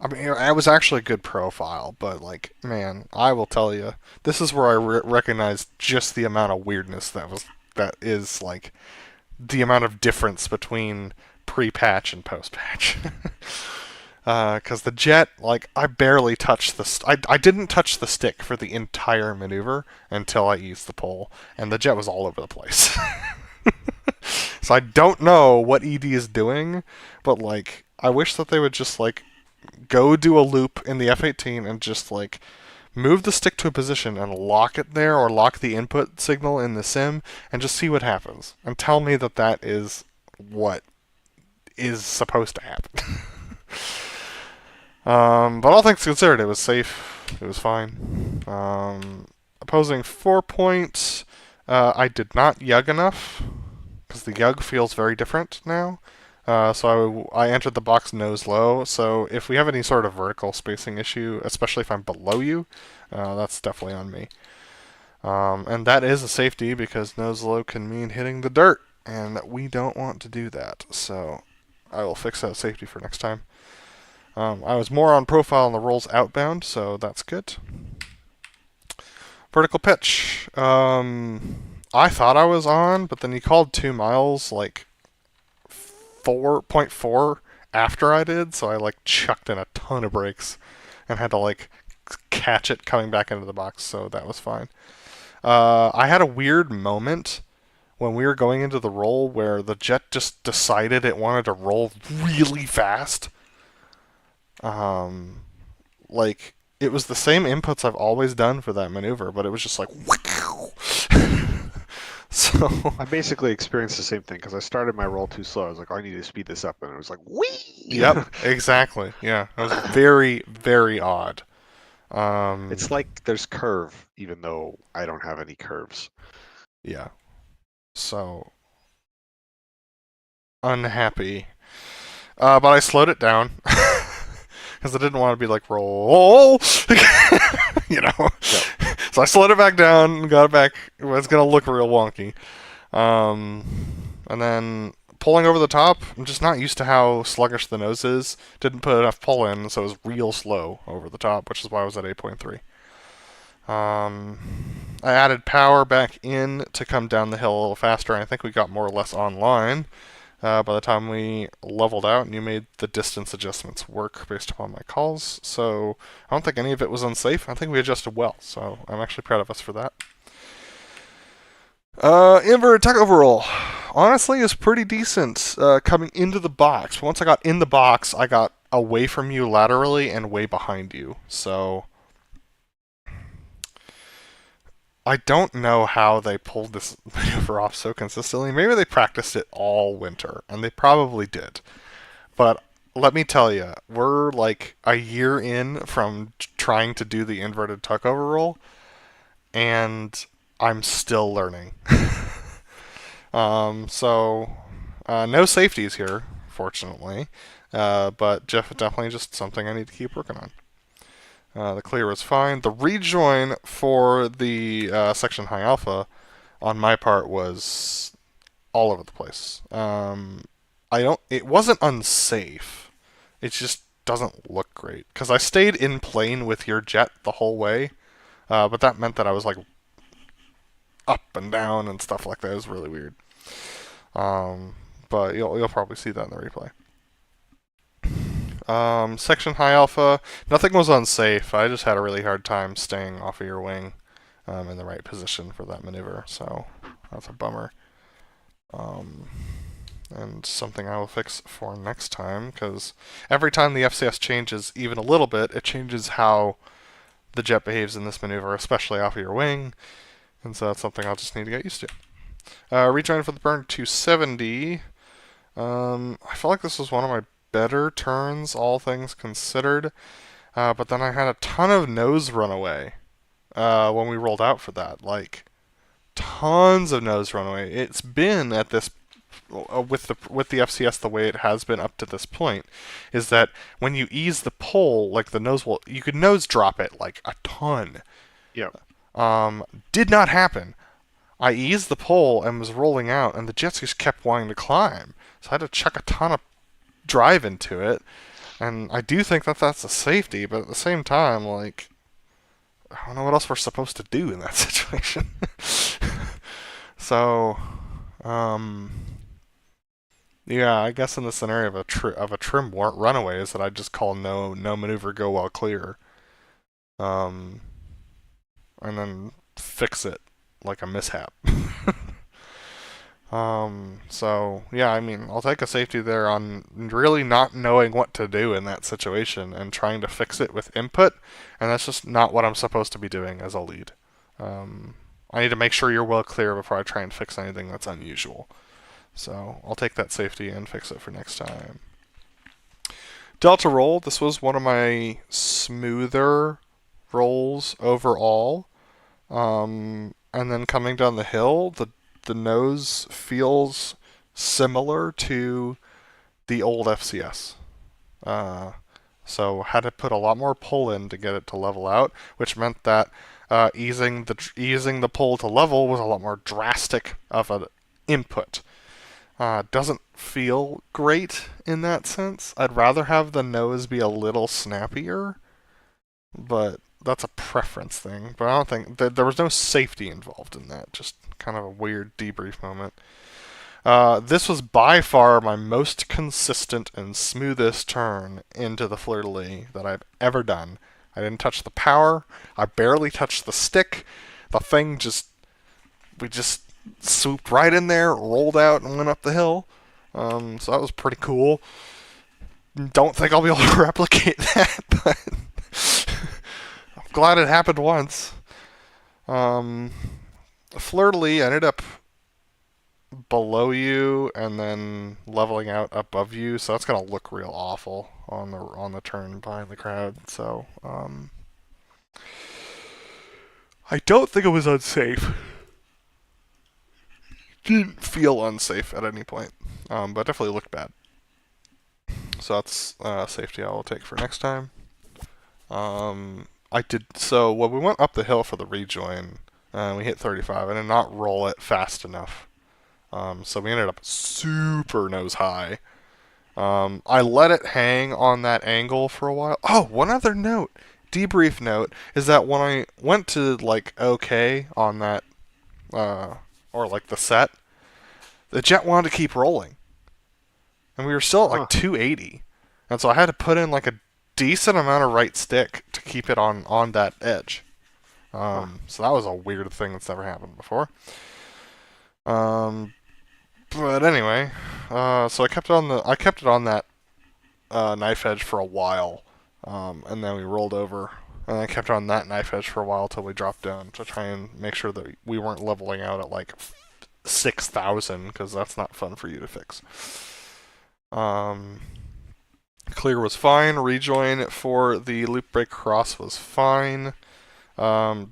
I mean, it was actually a good profile, but, like, man, I will tell you, this is where I recognized just the amount of weirdness that is, like, the amount of difference between pre-patch and post-patch. Because the jet, like, I barely touched I didn't touch the stick for the entire maneuver until I eased the pole, and the jet was all over the place. So I don't know what ED is doing, but, like, I wish that they would just, like, go do a loop in the F-18 and just, like, move the stick to a position and lock it there, or lock the input signal in the sim, and just see what happens. And tell me that that is what is supposed to happen. But all things considered, it was safe. It was fine. Opposing 4 points, I did not yug enough, because the yug feels very different now. So I entered the box nose low, so if we have any sort of vertical spacing issue, especially if I'm below you, that's definitely on me. And that is a safety, because nose low can mean hitting the dirt, and we don't want to do that, so I will fix that safety for next time. I was more on profile on the rolls outbound, so that's good. Vertical pitch. I thought I was on, but then he called 2 miles, like, 4.4 after I did, so I, like, chucked in a ton of brakes and had to, like, catch it coming back into the box, so that was fine. I had a weird moment when we were going into the roll where the jet just decided it wanted to roll really fast. Like, it was the same inputs I've always done for that maneuver, but it was just like, wow. So
I basically experienced the same thing, because I started my roll too slow. I was like, oh, I need to speed this up, and it was like, whee!
Yep, exactly. Yeah, it was very, very odd.
It's like there's curve, even though I don't have any curves.
Yeah. So unhappy. But I slowed it down. Because I didn't want to be like, roll! You know? Yep. So I slowed it back down and got it back. It was going to look real wonky. And then pulling over the top, I'm just not used to how sluggish the nose is. Didn't put enough pull in, so it was real slow over the top, which is why I was at 8.3. I added power back in to come down the hill a little faster, and I think we got more or less online. by the time we leveled out, and you made the distance adjustments work based upon my calls. So I don't think any of it was unsafe. I think we adjusted well, so I'm actually proud of us for that. Inverted tuck overall, honestly, is pretty decent coming into the box. But once I got in the box, I got away from you laterally and way behind you. So I don't know how they pulled this maneuver off so consistently. Maybe they practiced it all winter, and they probably did. But let me tell you, we're like a year in from trying to do the inverted tuck overroll, and I'm still learning. No safeties here, fortunately, but definitely just something I need to keep working on. The clear was fine. The rejoin for the section high alpha on my part was all over the place. It wasn't unsafe. It just doesn't look great because I stayed in plane with your jet the whole way, but that meant that I was like up and down and stuff like that. It was really weird. But you'll probably see that in the replay. Section high alpha, nothing was unsafe. I just had a really hard time staying off of your wing in the right position for that maneuver, so that's a bummer. And something I will fix for next time, because every time the FCS changes even a little bit, it changes how the jet behaves in this maneuver, especially off of your wing, and so that's something I'll just need to get used to. Rejoin for the burn 270. I feel like this was one of my better turns, all things considered. But then I had a ton of nose runaway when we rolled out for that. Like, tons of nose runaway. It's been at this with the FCS the way it has been up to this point, is that when you ease the pull, like the nose will, you could nose drop it like a ton.
Yeah.
Did not happen. I eased the pull and was rolling out, and the jets just kept wanting to climb. So I had to chuck a ton of drive into it, and I do think that that's a safety, but at the same time, like, I don't know what else we're supposed to do in that situation. So, yeah, I guess in the scenario of a trim runaway is that I just call no maneuver, go while clear, and then fix it like a mishap. So yeah, I mean, I'll take a safety there on really not knowing what to do in that situation and trying to fix it with input, and that's just not what I'm supposed to be doing as a lead. I need to make sure you're well clear before I try and fix anything that's unusual. So I'll take that safety and fix it for next time. Delta roll, this was one of my smoother rolls overall. And then coming down the hill, the nose feels similar to the old FCS. So had to put a lot more pull in to get it to level out, which meant that easing the pull to level was a lot more drastic of an input. Doesn't feel great in that sense. I'd rather have the nose be a little snappier, but that's a preference thing. But I don't think there was no safety involved in that. Just kind of a weird debrief moment. This was by far my most consistent and smoothest turn into the fleur-de-lis that I've ever done. I didn't touch the power. I barely touched the stick. The thing we just swooped right in there, rolled out, and went up the hill. So that was pretty cool. Don't think I'll be able to replicate that, but I'm glad it happened once. Fleur-de-lis ended up below you and then leveling out above you, so that's gonna look real awful on the turn behind the crowd. So I don't think it was unsafe. Didn't feel unsafe at any point, but definitely looked bad. So that's safety I will take for next time. So when we went up the hill for the rejoin, we hit 35. I did not roll it fast enough. So we ended up super nose high. I let it hang on that angle for a while. Oh, one other note, debrief note, is that when I went to like OK on that, or like the set, the jet wanted to keep rolling. and we were still at
Huh.
like 280, and so I had to put in like a decent amount of right stick to keep it on that edge. So that was a weird thing that's never happened before. But anyway, so I kept it on that knife edge for a while, and then we rolled over, and I kept it on that knife edge for a while till we dropped down to try and make sure that we weren't leveling out at like 6,000, because that's not fun for you to fix. Clear was fine. Rejoin for the loop break cross was fine. I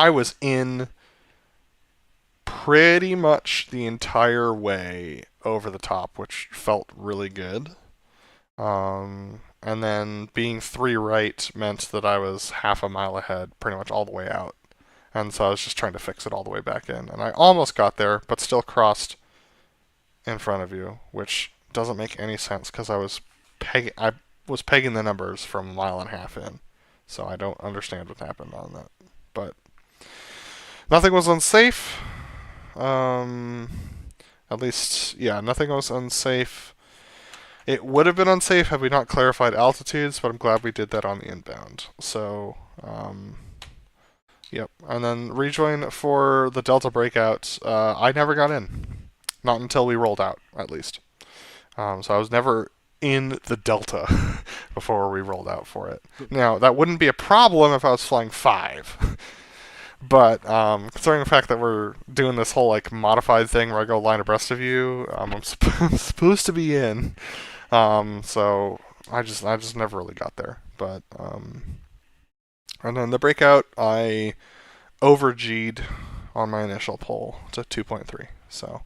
was in pretty much the entire way over the top, which felt really good. And then being 3 right meant that I was half a mile ahead pretty much all the way out. And so I was just trying to fix it all the way back in. And I almost got there, but still crossed in front of you, which doesn't make any sense because I was pegging the numbers from a mile and a half in. So I don't understand what happened on that. But nothing was unsafe. At least, yeah, nothing was unsafe. It would have been unsafe had we not clarified altitudes, but I'm glad we did that on the inbound. So, yep. And then rejoin for the Delta breakout. I never got in. Not until we rolled out, at least. So I was never in the Delta before we rolled out for it. Now, that wouldn't be a problem if I was flying 5. But considering the fact that we're doing this whole like modified thing where I go line abreast of you, I'm supposed to be in. So I just never really got there. But and then the breakout, I over G'd on my initial pull to 2.3. So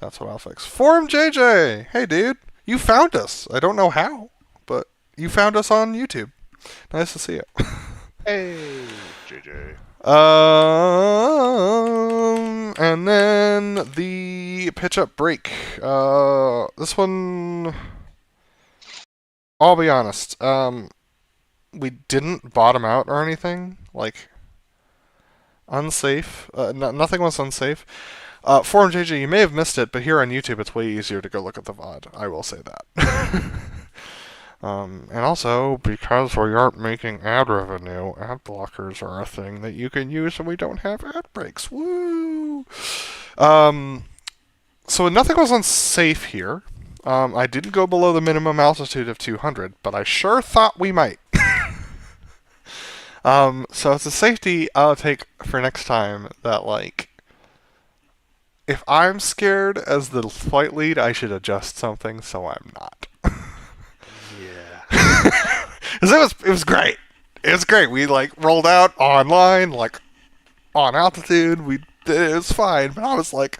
that's what I'll fix. Forum JJ, hey dude, you found us. I don't know how, but you found us on YouTube. Nice to see you.
Hey, JJ.
And then the pitch up break. This one, I'll be honest. We didn't bottom out or anything. Like, unsafe. Nothing was unsafe. Forum JJ, you may have missed it, but here on YouTube, it's way easier to go look at the VOD. I will say that. And also, because we aren't making ad revenue, ad blockers are a thing that you can use and we don't have ad breaks. Woo! So nothing was unsafe here. I didn't go below the minimum altitude of 200, but I sure thought we might. So it's a safety I'll take for next time that, like, if I'm scared as the flight lead, I should adjust something so I'm not. Because it was great. It was great. We like rolled out online, like on altitude. It was fine, but I was like,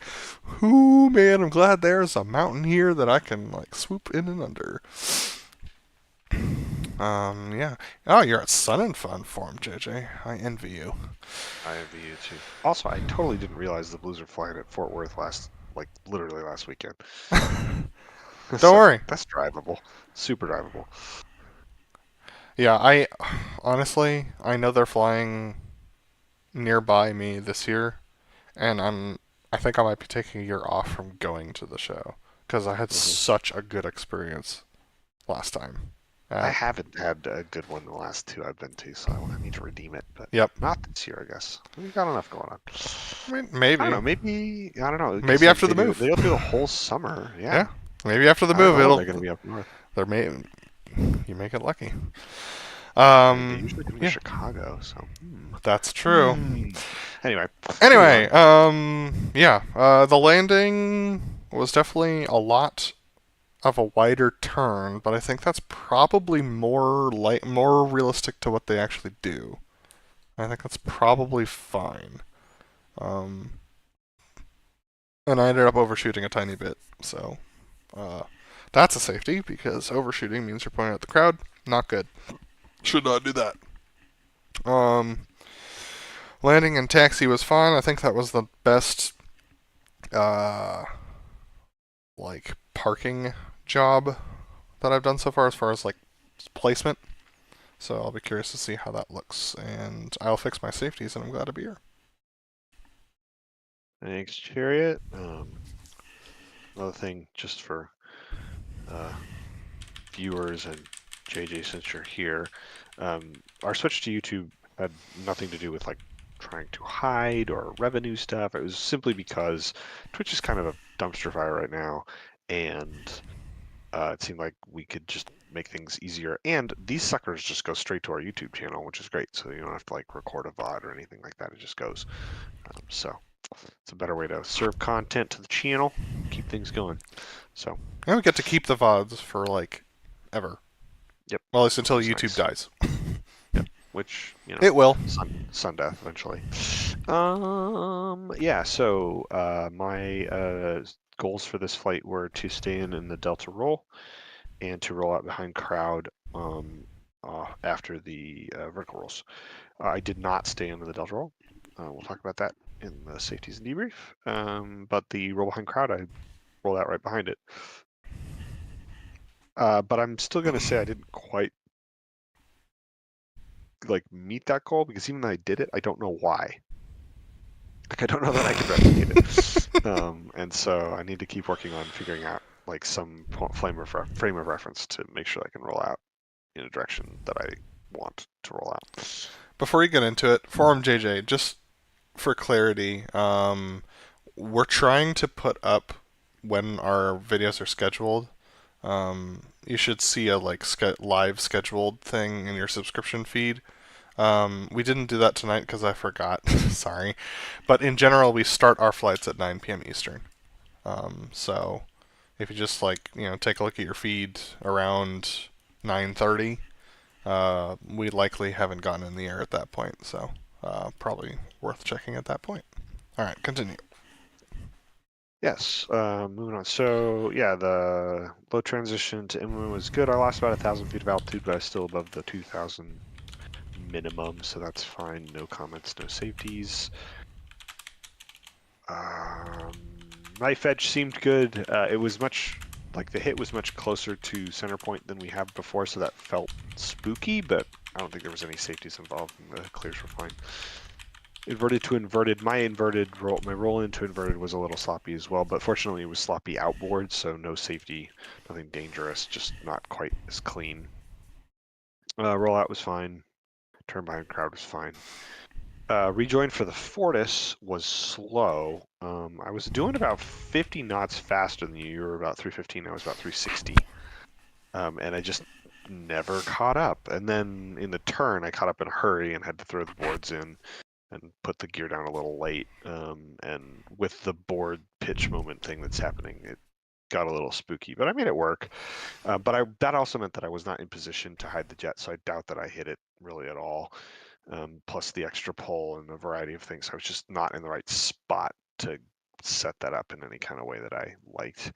"Ooh, man! I'm glad there's a mountain here that I can like swoop in and under." Yeah. Oh, you're at Sun and Fun Forum, JJ. I envy you.
I envy you too. Also, I totally didn't realize the Blues were flying at Fort Worth literally last weekend.
Don't worry.
That's drivable. Super drivable.
Yeah, I know they're flying nearby me this year, and I think I might be taking a year off from going to the show because I had such a good experience last time.
I haven't had a good one the last 2 I've been to, so I need to redeem it. But
yep,
not this year, I guess. We've got enough going on.
I mean, maybe.
I don't know.
Maybe after the move.
They'll do the whole summer. Yeah.
Maybe after the move,
they're going to be up north.
You make it lucky.
They usually come to Chicago, so
that's true.
Anyway,
yeah. The landing was definitely a lot of a wider turn, but I think that's probably more realistic to what they actually do. I think that's probably fine. And I ended up overshooting a tiny bit, so that's a safety because overshooting means you're pointing at the crowd. Not good. Should not do that. Landing and taxi was fine. I think that was the best parking job that I've done so far as like placement. So I'll be curious to see how that looks, and I'll fix my safeties, and I'm glad to be here.
Thanks, Chariot. Another thing, just for viewers and JJ, since you're here, our switch to YouTube had nothing to do with like trying to hide or revenue stuff. It was simply because Twitch is kind of a dumpster fire right now, and it seemed like we could just make things easier. And these suckers just go straight to our YouTube channel, which is great. So you don't have to like record a VOD or anything like that. It just goes. So it's a better way to serve content to the channel, keep things going. So
And we get to keep the VODs for like ever.
Yep.
Well, at least until
Which is
YouTube
nice.
dies.
Which, you know,
It will.
sun death eventually. Yeah. So my goals for this flight were to stay in the Delta roll and to roll out behind crowd after the vertical rolls. I did not stay in the Delta roll. We'll talk about that in the safeties and debrief. But the roll behind crowd, I rolled out right behind it. But I'm still going to say I didn't quite like meet that goal because even though I did it, I don't know why. Like I don't know that I could replicate it. And so I need to keep working on figuring out like some frame of reference to make sure I can roll out in a direction that I want to roll out.
Before you get into it, Forum JJ, just for clarity, we're trying to put up when our videos are scheduled. You should see a like live scheduled thing in your subscription feed. We didn't do that tonight because I forgot. Sorry, but in general, we start our flights at 9 p.m. Eastern. So if you just like take a look at your feed around 9:30, we likely haven't gotten in the air at that point. So probably worth checking at that point. All right, continue.
Yes, moving on. So yeah, the low transition to inland was good. I lost about 1,000 feet of altitude, but I was still above the 2,000 minimum, so that's fine. No comments, no safeties. Knife edge seemed good. It was much like the hit was much closer to center point than we have before, so that felt spooky, but I don't think there was any safeties involved, and the clears were fine. Inverted to inverted. My roll into inverted was a little sloppy as well, but fortunately it was sloppy outboard, so no safety, nothing dangerous, just not quite as clean. Rollout was fine. Turn behind crowd was fine. Rejoin for the Fortis was slow. I was doing about 50 knots faster than you. You were about 315. I was about 360. And I just never caught up. And then in the turn, I caught up in a hurry and had to throw the boards in and put the gear down a little late. And with the board pitch moment thing that's happening, it got a little spooky, but I made it work. But that also meant that I was not in position to hide the jet, so I doubt that I hit it really at all. Plus the extra pull and a variety of things. I was just not in the right spot to set that up in any kind of way that I liked.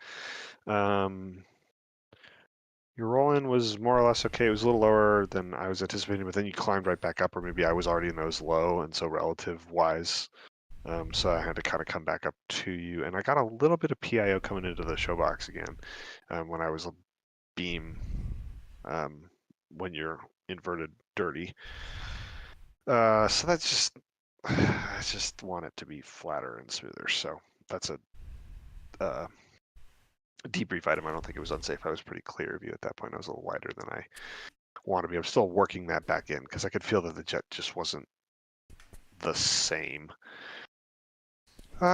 Your roll-in was more or less okay. It was a little lower than I was anticipating, but then you climbed right back up, or maybe I was already in those low, and so relative-wise, so I had to kind of come back up to you. And I got a little bit of PIO coming into the show box again when I was a beam when you're inverted dirty. So that's just, I just want it to be flatter and smoother. So that's a debrief item. I don't think it was unsafe. I was pretty clear of you at that point. I was a little wider than I want to be. I'm still working that back in because I could feel that the jet just wasn't the same.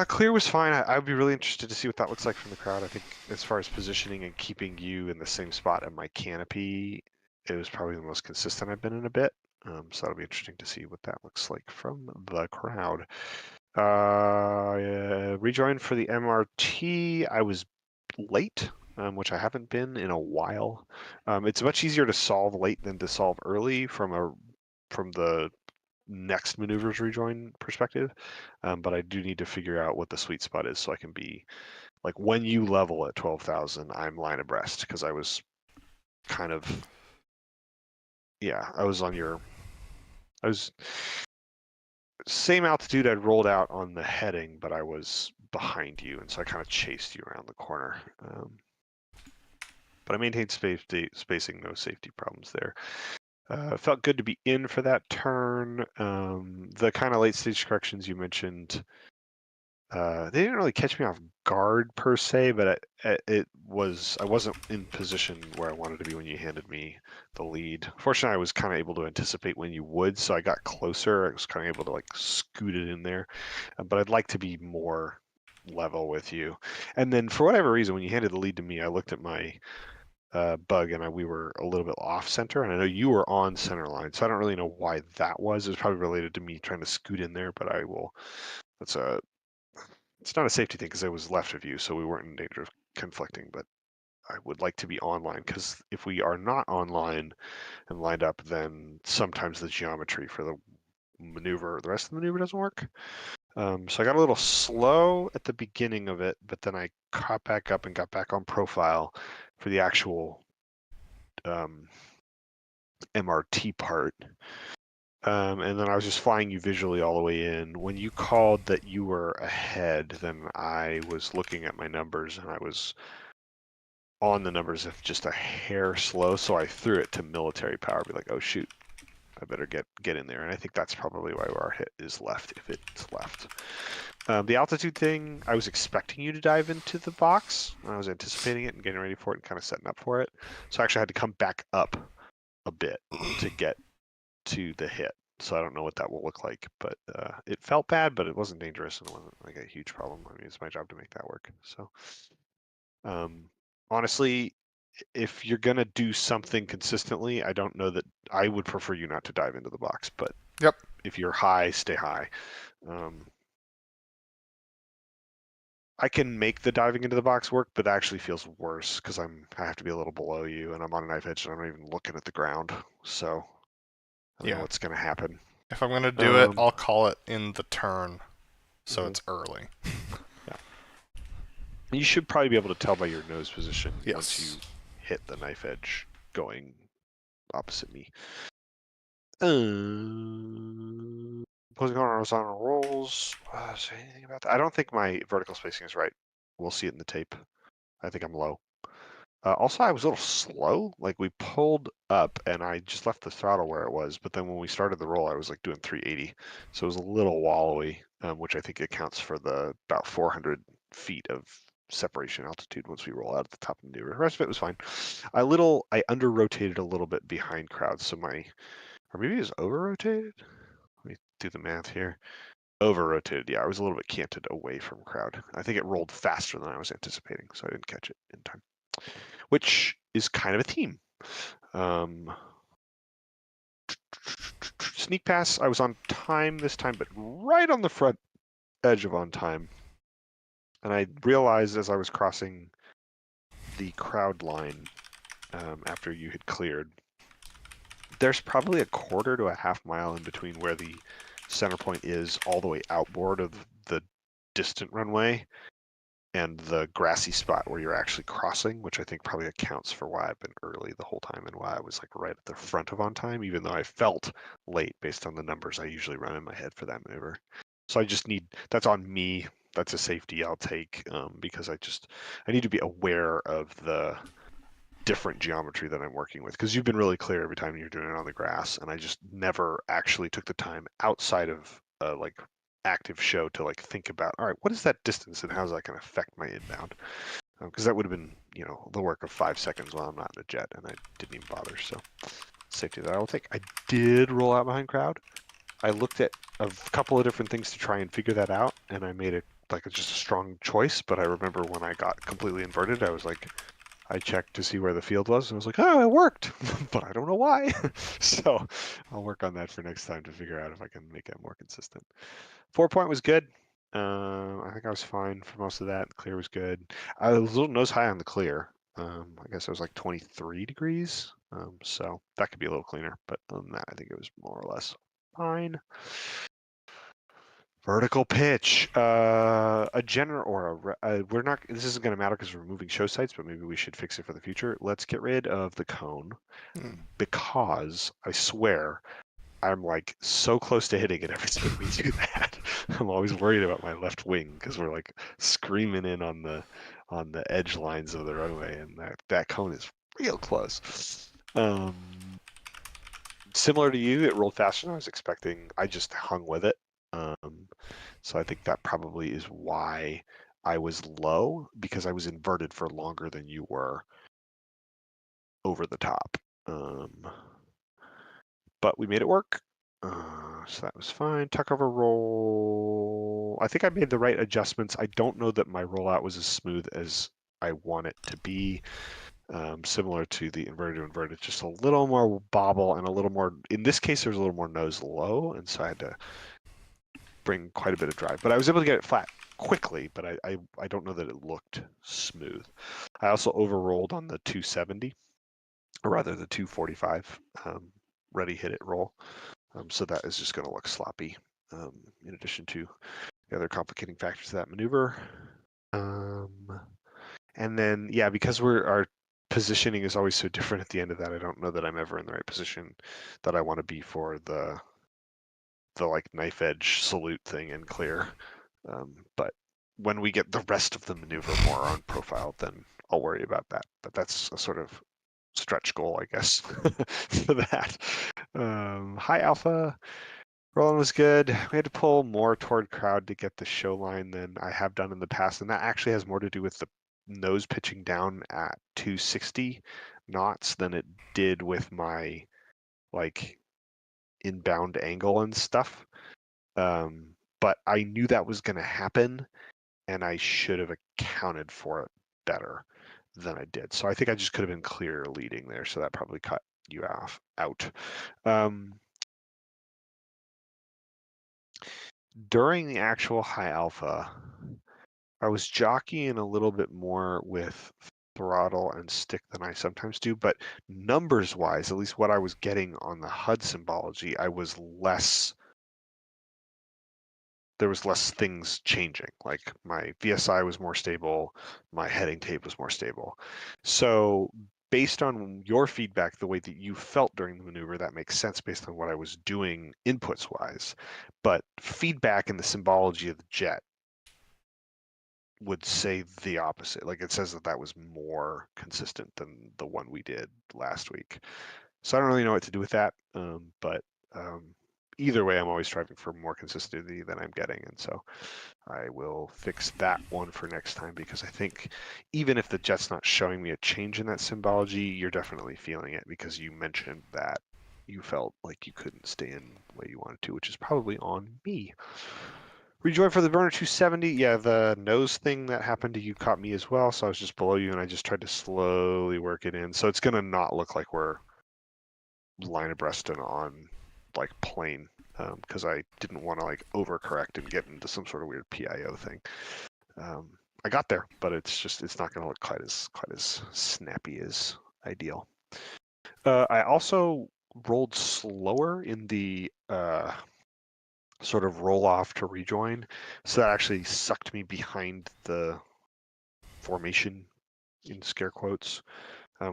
Clear was fine. I would be really interested to see what that looks like from the crowd. I think as far as positioning and keeping you in the same spot in my canopy, it was probably the most consistent I've been in a bit. So that'll be interesting to see what that looks like from the crowd. Rejoin for the MRT. I was late, which I haven't been in a while. It's much easier to solve late than to solve early from the next maneuvers rejoin perspective, but I do need to figure out what the sweet spot is so I can be like when you level at 12,000, I'm line abreast because I was kind of I was same altitude I'd rolled out on the heading, but I was behind you, and so I kind of chased you around the corner. But I maintained spacing, no safety problems there. Felt good to be in for that turn. The kind of late stage corrections you mentioned They didn't really catch me off guard per se, but I wasn't in position where I wanted to be when you handed me the lead. Fortunately, I was kind of able to anticipate when you would, so I got closer. I was kind of able to like scoot it in there, but I'd like to be more level with you. And then for whatever reason, when you handed the lead to me, I looked at my bug and we were a little bit off center, and I know you were on center line, so I don't really know why that was. It was probably related to me trying to scoot in there, but I will. That's a It's not a safety thing because I was left of you, so we weren't in danger of conflicting, but I would like to be online because if we are not online and lined up, then sometimes the geometry for the rest of the maneuver doesn't work. So I got a little slow at the beginning of it, but then I caught back up and got back on profile for the actual MRT part. And then I was just flying you visually all the way in. When you called that you were ahead, then I was looking at my numbers and I was on the numbers of just a hair slow, so I threw it to military power, be like, oh shoot, I better get in there. And I think that's probably why our hit is left, if it's left. The altitude thing, I was expecting you to dive into the box. I was anticipating it and getting ready for it and kind of setting up for it. So I actually had to come back up a bit to get to the hit. So I don't know what that will look like, but it felt bad, but it wasn't dangerous and it wasn't like a huge problem. I mean, it's my job to make that work. So honestly, if you're gonna do something consistently, I don't know that I would prefer you not to dive into the box, but
Yep.
if you're high, stay high. I can make the diving into the box work, but it actually feels worse because I have to be a little below you and I'm on a knife edge and I'm not even looking at the ground. So I don't know what's gonna happen.
If I'm gonna do it, I'll call it in the turn, so it's early.
Yeah. You should probably be able to tell by your nose position
Yes.
once you hit the knife edge going opposite me. Closing horizontal rolls. Say anything about that? I don't think my vertical spacing is right. We'll see it in the tape. I think I'm low. Also, I was a little slow. Like we pulled up and I just left the throttle where it was, but then when we started the roll, I was like doing 380. So it was a little wallowy, which I think accounts for the about 400 feet of separation altitude once we roll out at the top of the maneuver. The rest of it was fine. I under rotated a little bit behind crowds, so or maybe it was over rotated. Let me do the math here. Over rotated, yeah. I was a little bit canted away from crowd. I think it rolled faster than I was anticipating, so I didn't catch it in time. Which is kind of a theme. Sneak pass, I was on time this time, but right on the front edge of on time. And I realized as I was crossing the crowd line after you had cleared, there's probably a quarter to a half mile in between where the center point is all the way outboard of the distant runway and the grassy spot where you're actually crossing, which I think probably accounts for why I've been early the whole time and why I was like right at the front of on time, even though I felt late based on the numbers I usually run in my head for that maneuver. So that's on me. That's a safety I'll take because I need to be aware of the different geometry that I'm working with, because you've been really clear every time you're doing it on the grass, and I just never actually took the time outside of like active show to like think about, all right, what is that distance and how's that going to affect my inbound? Because that would have been, the work of 5 seconds while I'm not in a jet, and I didn't even bother. So safety that I will take. I did roll out behind crowd. I looked at a couple of different things to try and figure that out, and I made it like just a strong choice. But I remember when I got completely inverted, I was like, I checked to see where the field was, and I was like, oh, it worked, but I don't know why. So I'll work on that for next time to figure out if I can make it more consistent. 4-point was good. I think I was fine for most of that. The clear was good. I was a little nose high on the clear. I guess it was like 23 degrees. So that could be a little cleaner, but other than that, I think it was more or less fine. Vertical pitch, a general or we're not. This isn't going to matter because we're moving show sites, but maybe we should fix it for the future. Let's get rid of the cone because I swear I'm like so close to hitting it every time we do that. I'm always worried about my left wing because we're like screaming in on the edge lines of the runway, and that cone is real close. Similar to you, it rolled faster than I was expecting. I just hung with it. So I think that probably is why I was low, because I was inverted for longer than you were over the top. But we made it work. So that was fine. Tuck over roll. I think I made the right adjustments. I don't know that my rollout was as smooth as I want it to be. Similar to the inverted, just a little more bobble and a little more, in this case, there's a little more nose low. And so I had to bring quite a bit of drive, but I was able to get it flat quickly, but I don't know that it looked smooth. I also overrolled on the 270, or rather the 245 ready hit it roll. So that is just going to look sloppy, in addition to the other complicating factors of that maneuver. And then, yeah, because our positioning is always so different at the end of that, I don't know that I'm ever in the right position that I want to be for the like knife edge salute thing in clear. But when we get the rest of the maneuver more on profile, then I'll worry about that. But that's a sort of stretch goal, I guess, for that. High alpha, rolling was good. We had to pull more toward crowd to get the show line than I have done in the past, and that actually has more to do with the nose pitching down at 260 knots than it did with my like inbound angle and stuff. But I knew that was going to happen, and I should have accounted for it better than I did. So I think I just could have been clear leading there. So that probably cut you out. During the actual high alpha, I was jockeying a little bit more with throttle and stick than I sometimes do, but numbers wise, at least what I was getting on the HUD symbology, there was less things changing. Like my VSI was more stable, my heading tape was more stable. So based on your feedback, the way that you felt during the maneuver, that makes sense based on what I was doing inputs wise. But feedback in the symbology of the jet would say the opposite. Like it says that that was more consistent than the one we did last week. So I don't really know what to do with that. But either way, I'm always striving for more consistency than I'm getting. And so I will fix that one for next time, because I think even if the jet's not showing me a change in that symbology, you're definitely feeling it, because you mentioned that you felt like you couldn't stay in the way you wanted to, which is probably on me. Rejoin for the burner 270. Yeah, the nose thing that happened to you caught me as well. So I was just below you and I just tried to slowly work it in. So it's going to not look like we're line abreast and on like plane, because I didn't want to like overcorrect and get into some sort of weird PIO thing. I got there, but it's not going to look quite as snappy as ideal. I also rolled slower in the sort of roll off to rejoin, so that actually sucked me behind the formation in scare quotes,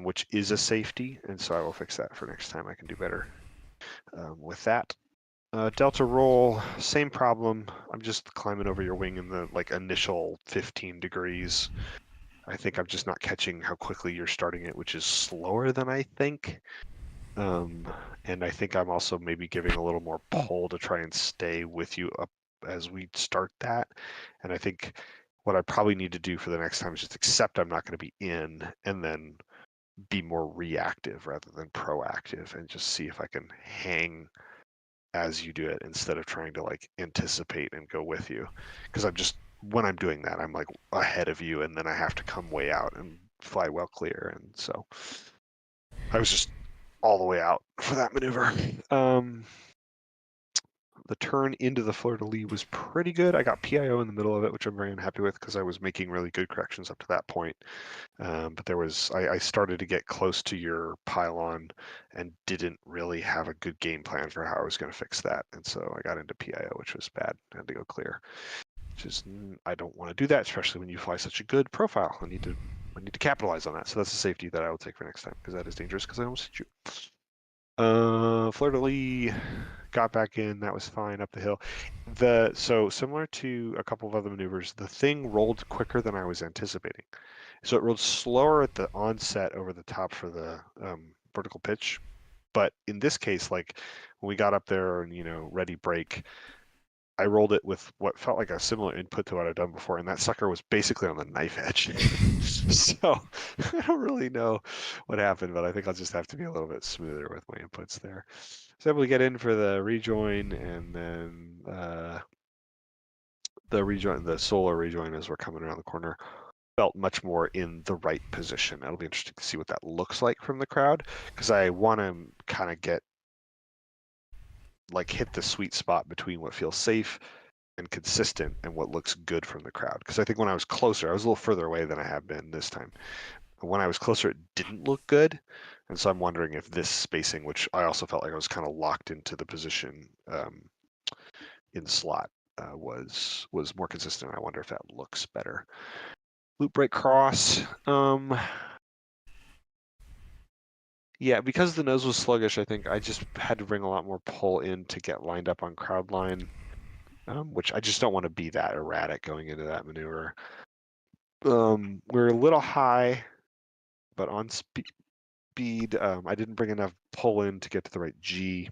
which is a safety, and so I will fix that for next time. I can do better with that. Delta roll, same problem. I'm just climbing over your wing in the like initial 15 degrees. I think I'm just not catching how quickly you're starting it, which is slower than I think. And I think I'm also maybe giving a little more pull to try and stay with you up as we start that. And I think what I probably need to do for the next time is just accept I'm not going to be in, and then be more reactive rather than proactive, and just see if I can hang as you do it instead of trying to like anticipate and go with you. Because when I'm doing that, I'm like ahead of you, and then I have to come way out and fly well clear. And so I was just all the way out for that maneuver. The turn into the fleur-de-lis was pretty good. I got PIO in the middle of it, which I'm very unhappy with, because I was making really good corrections up to that point. But I started to get close to your pylon and didn't really have a good game plan for how I was going to fix that. And so I got into PIO, which was bad. I had to go clear. I don't want to do that, especially when you fly such a good profile. I need to capitalize on that. So that's a safety that I will take for next time, because that is dangerous, because I almost hit you. Fleur-de-lis got back in. That was fine up the hill. So similar to a couple of other maneuvers, the thing rolled quicker than I was anticipating. So it rolled slower at the onset over the top for the vertical pitch. But in this case, like when we got up there and ready break, I rolled it with what felt like a similar input to what I've done before, and that sucker was basically on the knife edge. So I don't really know what happened, but I think I'll just have to be a little bit smoother with my inputs there. So able to get in for the rejoin, and then the solar rejoin as we're coming around the corner felt much more in the right position. It'll be interesting to see what that looks like from the crowd, because I want to kind of get hit the sweet spot between what feels safe and consistent and what looks good from the crowd. Because I think when I was closer, I was a little further away than I have been this time. When I was closer, it didn't look good. And so I'm wondering if this spacing, which I also felt like I was kind of locked into the position in slot, was more consistent. I wonder if that looks better. Loop break cross. Yeah, because the nose was sluggish, I think I just had to bring a lot more pull in to get lined up on crowd line, which I just don't want to be that erratic going into that maneuver. We're a little high, but on speed, I didn't bring enough pull in to get to the right G.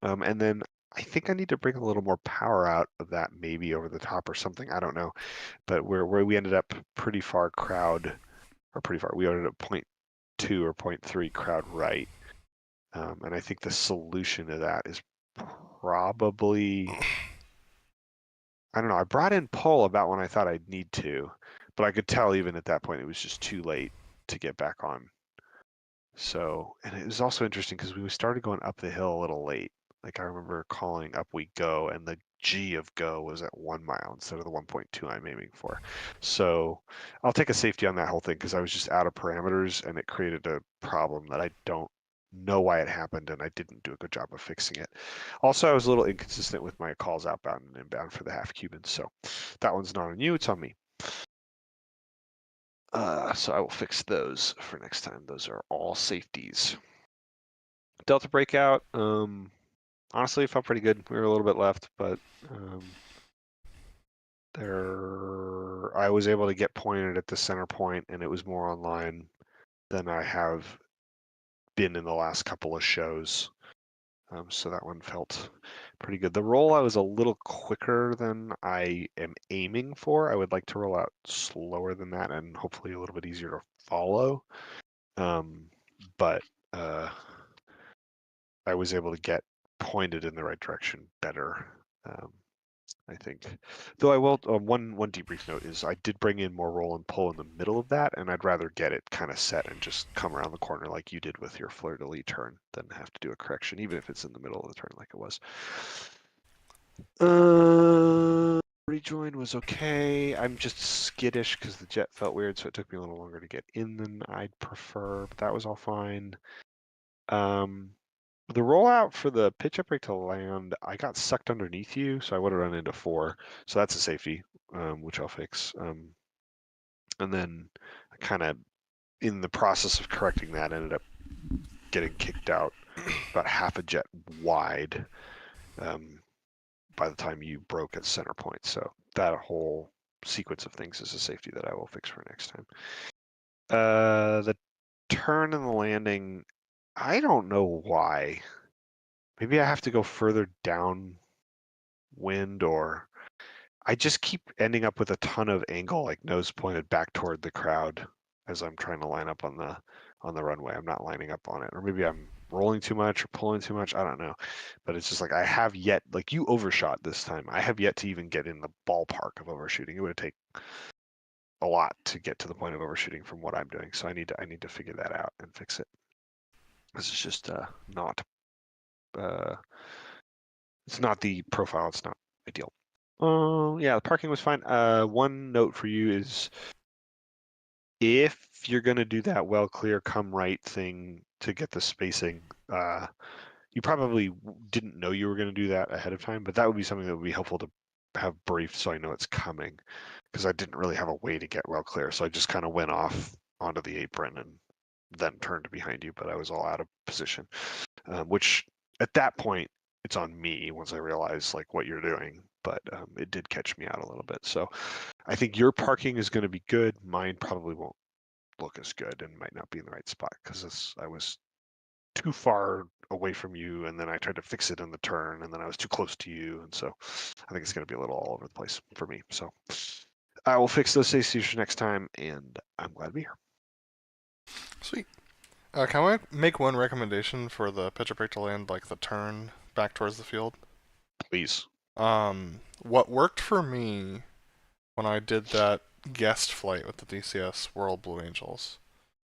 And then I think I need to bring a little more power out of that, maybe over the top or something. I don't know. But where we ended up pretty far crowd, or pretty far, we ended up 0.2 or 0.3 crowd right. And I think the solution to that is probably, I don't know, I brought in pull about when I thought I'd need to, but I could tell even at that point it was just too late to get back on. So, and it was also interesting because we started going up the hill a little late. Like I remember calling up we go, and the G of go was at 1 mile instead of the 1.2 I'm aiming for. So I'll take a safety on that whole thing because I was just out of parameters and it created a problem that I don't know why it happened, and I didn't do a good job of fixing it. Also, I was a little inconsistent with my calls outbound and inbound for the half Cubans. So that one's not on you, it's on me. So I will fix those for next time. Those are all safeties. Delta breakout, honestly, it felt pretty good. We were a little bit left, but I was able to get pointed at the center point, and it was more online than I have been in the last couple of shows. So that one felt pretty good. The roll I was a little quicker than I am aiming for. I would like to roll out slower than that and hopefully a little bit easier to follow. But I was able to get pointed in the right direction better, I think. Though I will, one debrief note is I did bring in more roll and pull in the middle of that, and I'd rather get it kind of set and just come around the corner like you did with your fleur-de-lis turn than have to do a correction, even if it's in the middle of the turn like it was. Rejoin was okay. I'm just skittish because the jet felt weird, so it took me a little longer to get in than I'd prefer, but that was all fine. The rollout for the pitch up break to land, I got sucked underneath you, so I would have run into 4. So that's a safety, which I'll fix. And then I kind of, in the process of correcting that, ended up getting kicked out about half a jet wide by the time you broke at center point. So that whole sequence of things is a safety that I will fix for next time. The turn and the landing, I don't know why. Maybe I have to go further downwind, or I just keep ending up with a ton of angle, like nose pointed back toward the crowd as I'm trying to line up on the runway. I'm not lining up on it, or maybe I'm rolling too much or pulling too much. I don't know, but it's just like I have yet, like you overshot this time. I have yet to even get in the ballpark of overshooting. It would take a lot to get to the point of overshooting from what I'm doing. So I need to figure that out and fix it. This is just not. It's not the profile. It's not ideal. Yeah, the parking was fine. One note for you is if you're going to do that well clear come right thing to get the spacing, you probably didn't know you were going to do that ahead of time, but that would be something that would be helpful to have briefed so I know it's coming, because I didn't really have a way to get well clear. So I just kind of went off onto the apron and then turned behind you, but I was all out of position, which at that point, it's on me once I realize like what you're doing, but it did catch me out a little bit. So I think your parking is going to be good. Mine probably won't look as good and might not be in the right spot because I was too far away from you, and then I tried to fix it in the turn, and then I was too close to you, and so I think it's going to be a little all over the place for me. So I will fix those safety features next time, and I'm glad to be here.
Sweet. Can I make one recommendation for the pitcher break to land, like the turn back towards the field?
Please.
What worked for me when I did that guest flight with the DCS World Blue Angels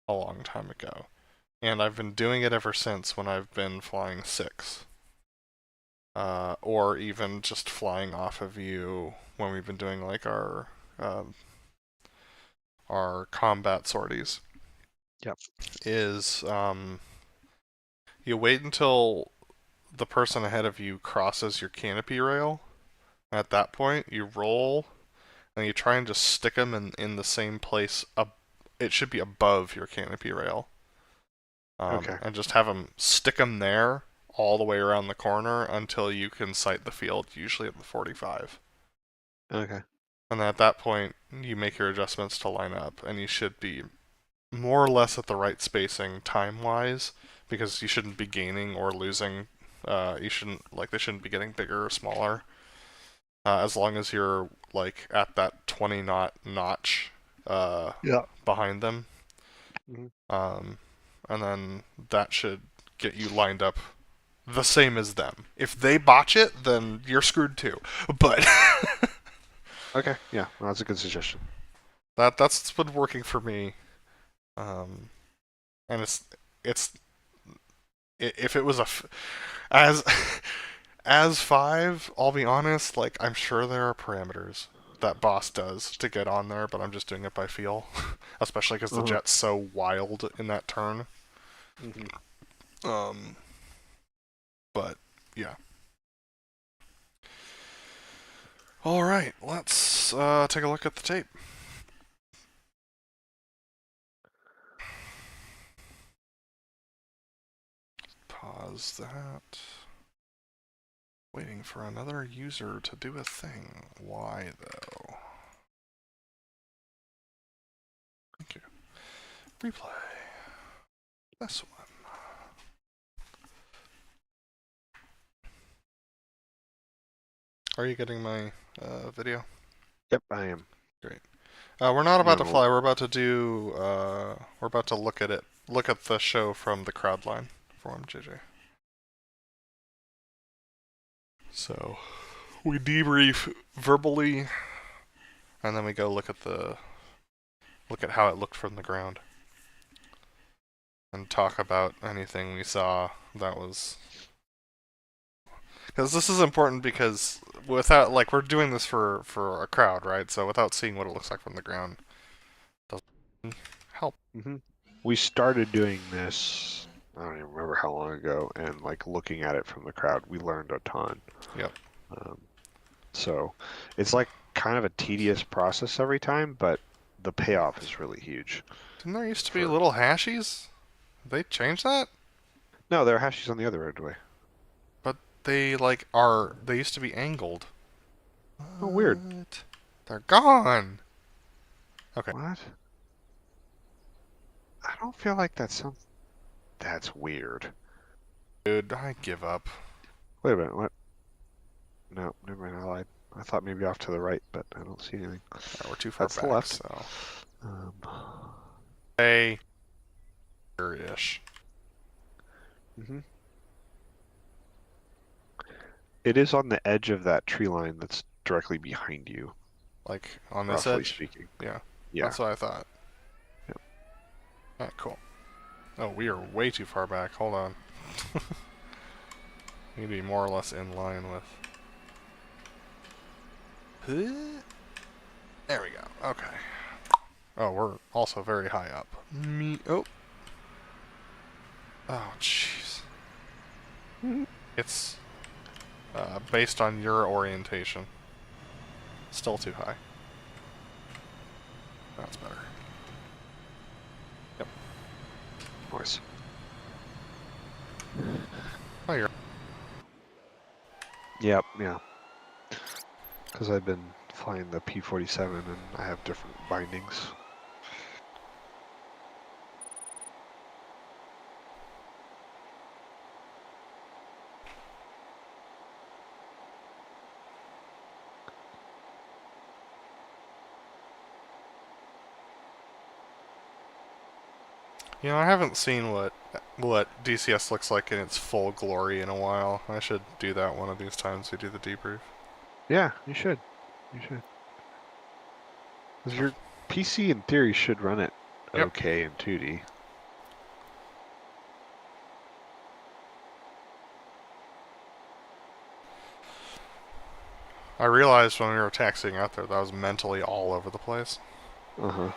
a long time ago, and I've been doing it ever since when I've been flying 6. Or even just flying off of you when we've been doing like our combat sorties.
Yep.
Is you wait until the person ahead of you crosses your canopy rail. At that point, you roll, and you try and just stick them in the same place. It should be above your canopy rail.
Okay.
And just have them stick them there all the way around the corner until you can sight the field, usually at the 45.
Okay.
And then at that point, you make your adjustments to line up, and you should be more or less at the right spacing time-wise, because you shouldn't be gaining or losing. They shouldn't be getting bigger or smaller. As long as you're like at that 20 knot notch behind them.
Mm-hmm.
And then that should get you lined up the same as them. If they botch it, then you're screwed too. But
Okay, yeah, well, that's a good suggestion.
That's been working for me. And it's if it was as 5, I'll be honest, like I'm sure there are parameters that boss does to get on there, but I'm just doing it by feel, especially because the jet's so wild in that turn.
Mm-hmm.
But yeah. All right, let's take a look at the tape. Pause that. Waiting for another user to do a thing. Why, though? Thank you. Replay. This one. Are you getting my video?
Yep, I am.
Great. We're not about to fly. We're about to do. We're about to look at it. Look at the show from the crowd line for JJ. So we debrief verbally, and then we go look at how it looked from the ground, and talk about anything we saw that was. Because this is important, because without, like, we're doing this for a crowd, right? So without seeing what it looks like from the ground doesn't help.
Mm-hmm. We started doing this, I don't even remember how long ago, and like looking at it from the crowd, we learned a ton.
Yep.
So it's like kind of a tedious process every time, but the payoff is really huge.
Didn't there used to be little hashies? They changed that?
No, there are hashies on the other roadway.
They they used to be angled.
Oh, weird.
What? They're gone. Okay.
What? I don't feel like that's weird.
Dude, I give up.
Wait a minute, what? No, never mind, I lied. I thought maybe off to the right, but I don't see anything.
Yeah, we're too far
That's
back,
the left.
so. Hey. Here-ish.
Mm-hmm. It is on the edge of that tree line that's directly behind you.
Like, on this
roughly
edge?
speaking.
Yeah.
Yeah.
That's what I thought.
Yep.
Alright, cool. Oh, we are way too far back. Hold on. We need to be more or less in line with... There we go. Okay. Oh, we're also very high up. Oh, jeez. It's based on your orientation. Still too high. That's better. Yep.
Nice.
Oh, you're...
Yep, yeah. Because I've been flying the P-47 and I have different bindings.
You know, I haven't seen what DCS looks like in its full glory in a while. I should do that one of these times we do the debrief.
Yeah, you should. You should. 'Cause your PC in theory should run it
Yep.
okay in 2D.
I realized when we were taxiing out there that I was mentally all over the place.
Uh-huh.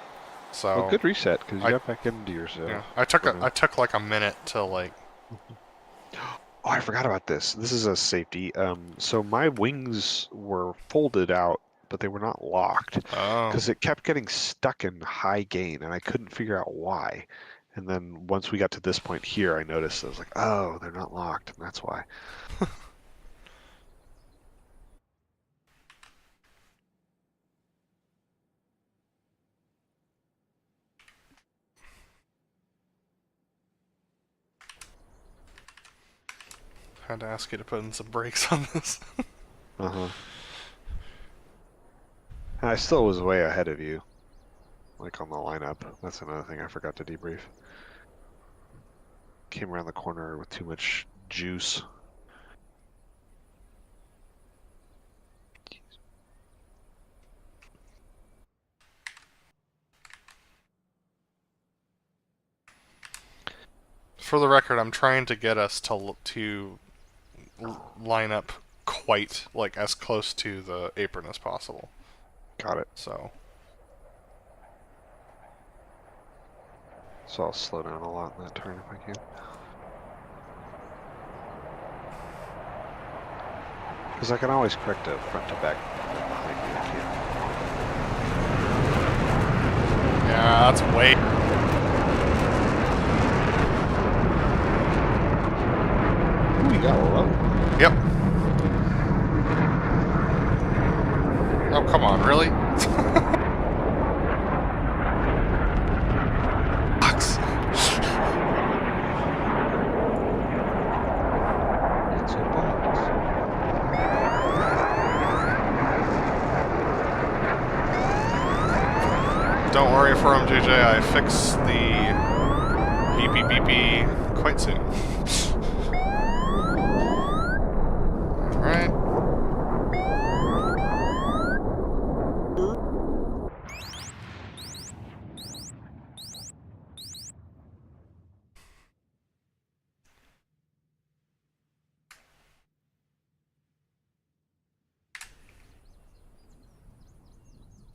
So
Well, good reset, because you
I-
got back into your
yeah, I took like a minute to like.
Oh, I forgot about this. This is a safety. So my wings were folded out, but they were not locked
Oh.
because it kept getting stuck in high gain, and I couldn't figure out why. And then once we got to this point here, I noticed I was like, oh, they're not locked, and that's why.
Had to ask you to put in some brakes on this.
Uh-huh. And I still was way ahead of you, like on the lineup. That's another thing I forgot to debrief. Came around the corner with too much juice.
For the record, I'm trying to get us to line up quite like as close to the apron as possible.
Got it.
So
So I'll slow down a lot in that turn if I can. Because I can always correct a front to back behind me. I can't.
yeah, that's way.
Ooh, you got low.
Yep. Oh, come on, really? Fucks.
It's a box.
Don't worry for him, JJ. I fixed the beepy beepy quite soon. Alright.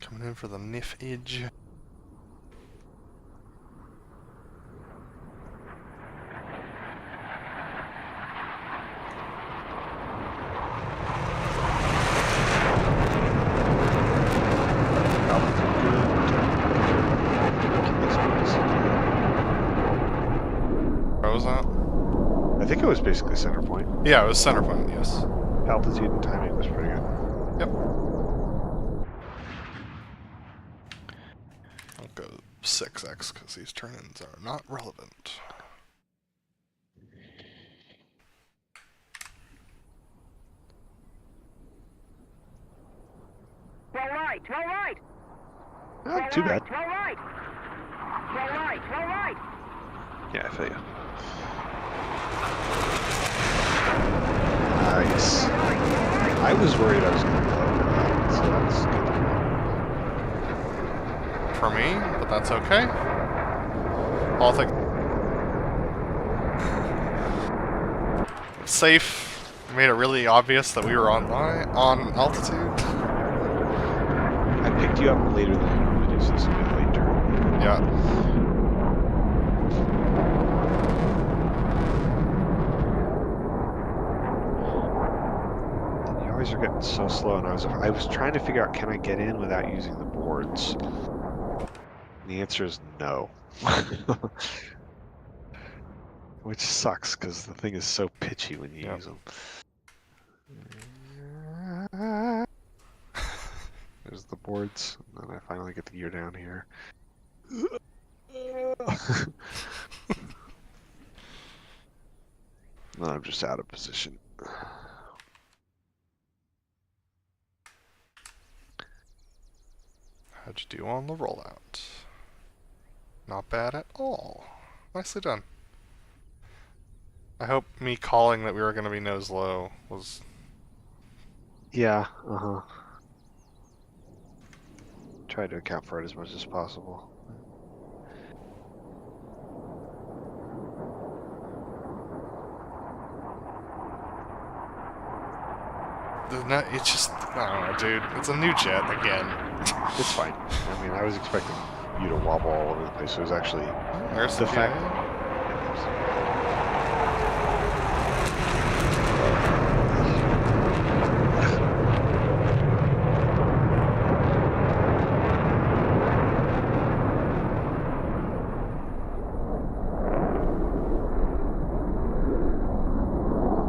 Coming in for the Nif edge. What was that?
I think it was basically center point.
Yeah, it was center point, yes.
Altitude and timing was pretty good.
Yep. I'll go 6x because these turn-ins are not relevant.
Roll right, roll right.
Not too bad.
Roll right. Roll right, roll right.
Yeah, I feel you. Nice. I was worried I was going to be over that, so that's good.
For me, but that's okay. All things safe. Made it really obvious that we were on altitude.
I picked you up later than I normally do, so this will be a late turn.
Yeah.
You always are getting so slow, and I was trying to figure out, can I get in without using the boards? And the answer is no. Which sucks, because the thing is so pitchy when you use them. There's the boards, and then I finally get the gear down here. Then I'm just out of position.
How'd you do on the rollout? Not bad at all. nicely done. I hope me calling that we were going to be nose low was...
Yeah, Try to account for it as much as possible.
It's just, I don't know, dude. It's a new jet again.
It's fine. I mean, I was expecting you to wobble all over the place. It was actually
There's
the fact.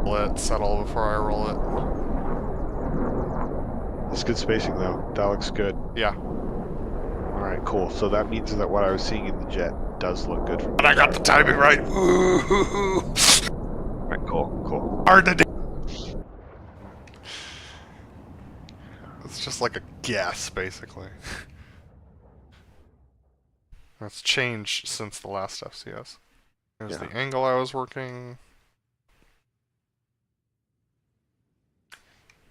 Let it settle before I roll it.
That's good spacing, though. That looks good.
Yeah.
Alright, cool. So that means that what I was seeing in the jet does look good for me.
But I got the timing right.
Alright, cool.
Hard to do. It's just like a guess, basically. That's changed since the last FCS. There's the angle I was working.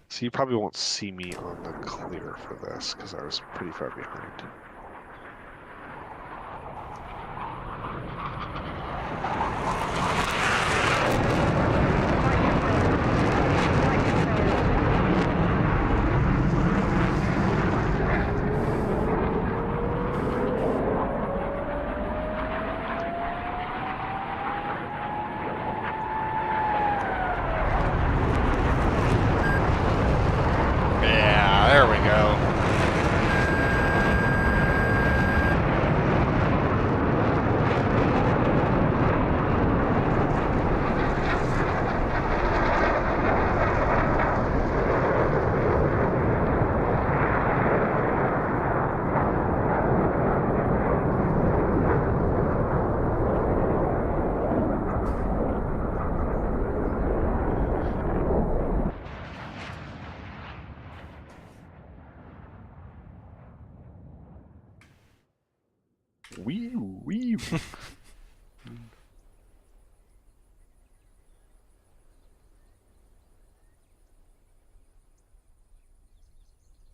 So you probably won't see me on the clear for this, because I was pretty far behind.
Yeah, there we go.
Wee.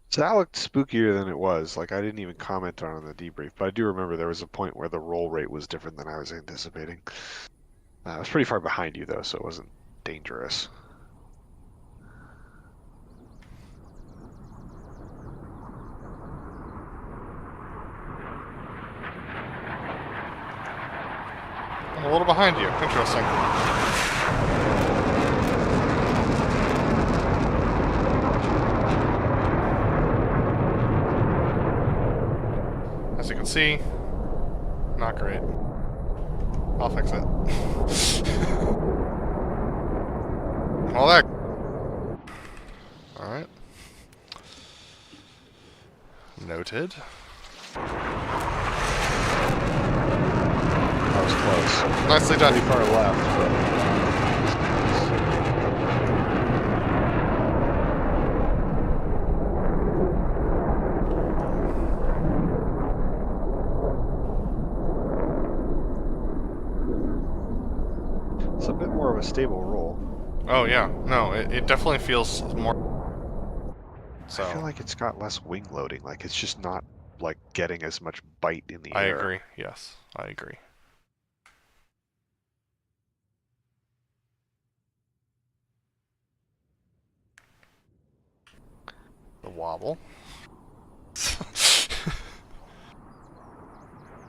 So that looked spookier than it was. Like, I didn't even comment on it in the debrief, but I do remember there was a point where the roll rate was different than I was anticipating. I was pretty far behind you, though, so it wasn't dangerous.
I'm a little behind you. Interesting. As you can see, not great. I'll fix it. All that. Alright. Noted.
That was close.
Nicely done.
Pretty far left, but... It's a bit more of a stable roll.
Oh yeah, no, it definitely feels more. So
I feel like it's got less wing loading. Like, it's just not, like, getting as much bite in the
I
air.
agree. Yes, I agree. The wobble.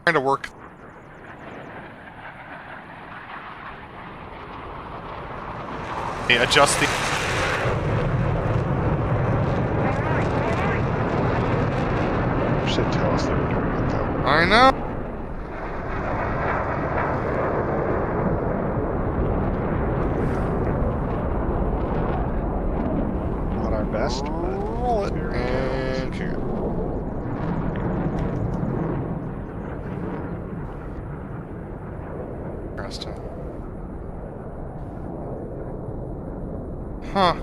Trying to work. Adjust the.
Should tell us they were doing it, though.
I know.
Not our best, but
Roll it and kick it. Interesting. Huh.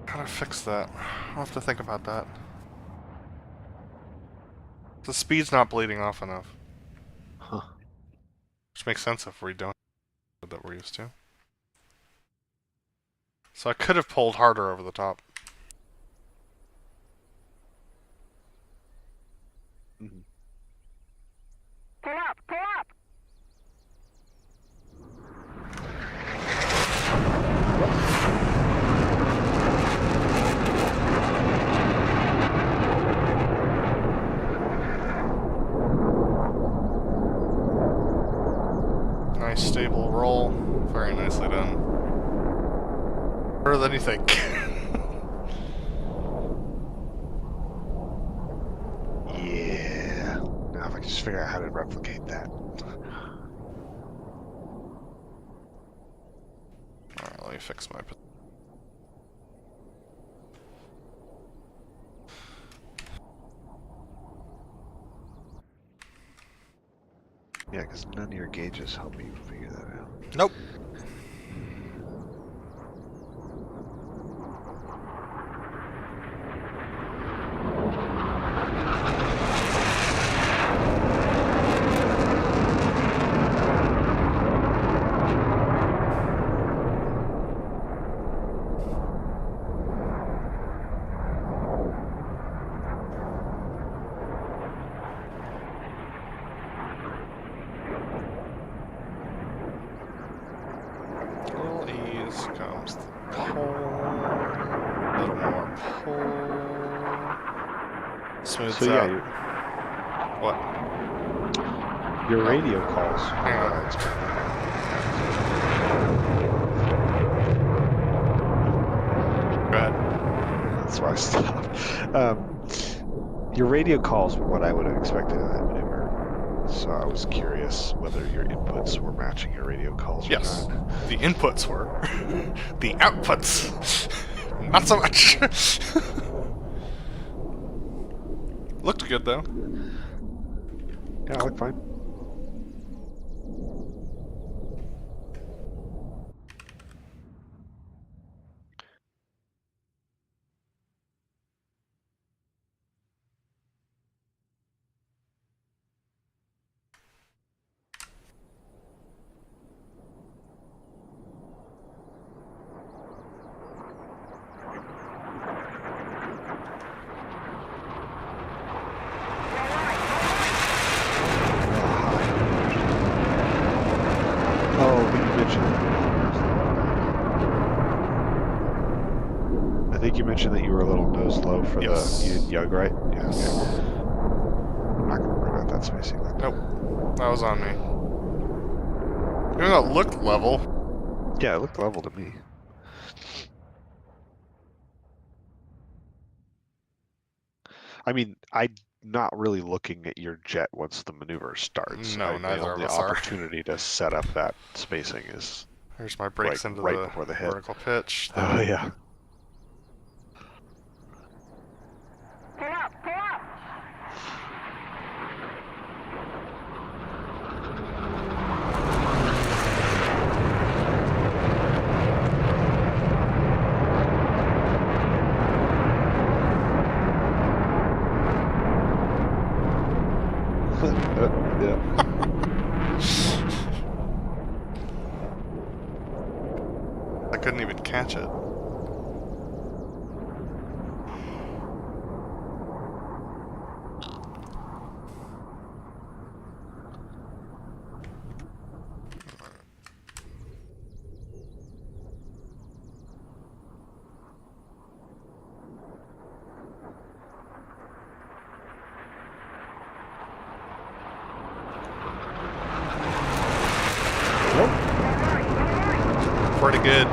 How to fix that? I'll have to think about that. The speed's not bleeding off enough.
Huh.
Which makes sense if we don't have that we're used to. So I could have pulled harder over the top.
Mhm.
Pull up! Pull up!
Nice stable roll. Very nicely done. Better than you think.
Yeah. Now if I can just figure out how to replicate that.
Alright, let me fix my...
Yeah, because none of your gauges help me figure that out.
Nope. Little ease comes the pull. A little more pull. Smooths
So yeah,
out. What?
your radio calls.
Hang on. Go ahead.
That's why I stopped. Your radio calls were what I would have expected in that maneuver. So I was curious whether your inputs were matching your radio calls or
Yes.
not.
The inputs were. The outputs. Not so much. Looked good though.
Yeah, I look fine. Oh, but you mentioned. I think you mentioned that you were a little nose low for
Yes.
the. You did Yug, right? Yeah.
Yes.
Okay. I'm not gonna worry about that spacing. Then.
Nope. That was on me. Even though it looked level.
Yeah, it looked level to me. I mean, I'm not really looking at your jet once the maneuver starts.
No,
the
neither of
only
us are.
opportunity to set up that spacing is.
Here's my brakes
Right-
into
right
the
before the hit.
vertical pitch.
Oh yeah.
Pull up! Pull up!
Yeah.
I couldn't even catch it. Pretty good.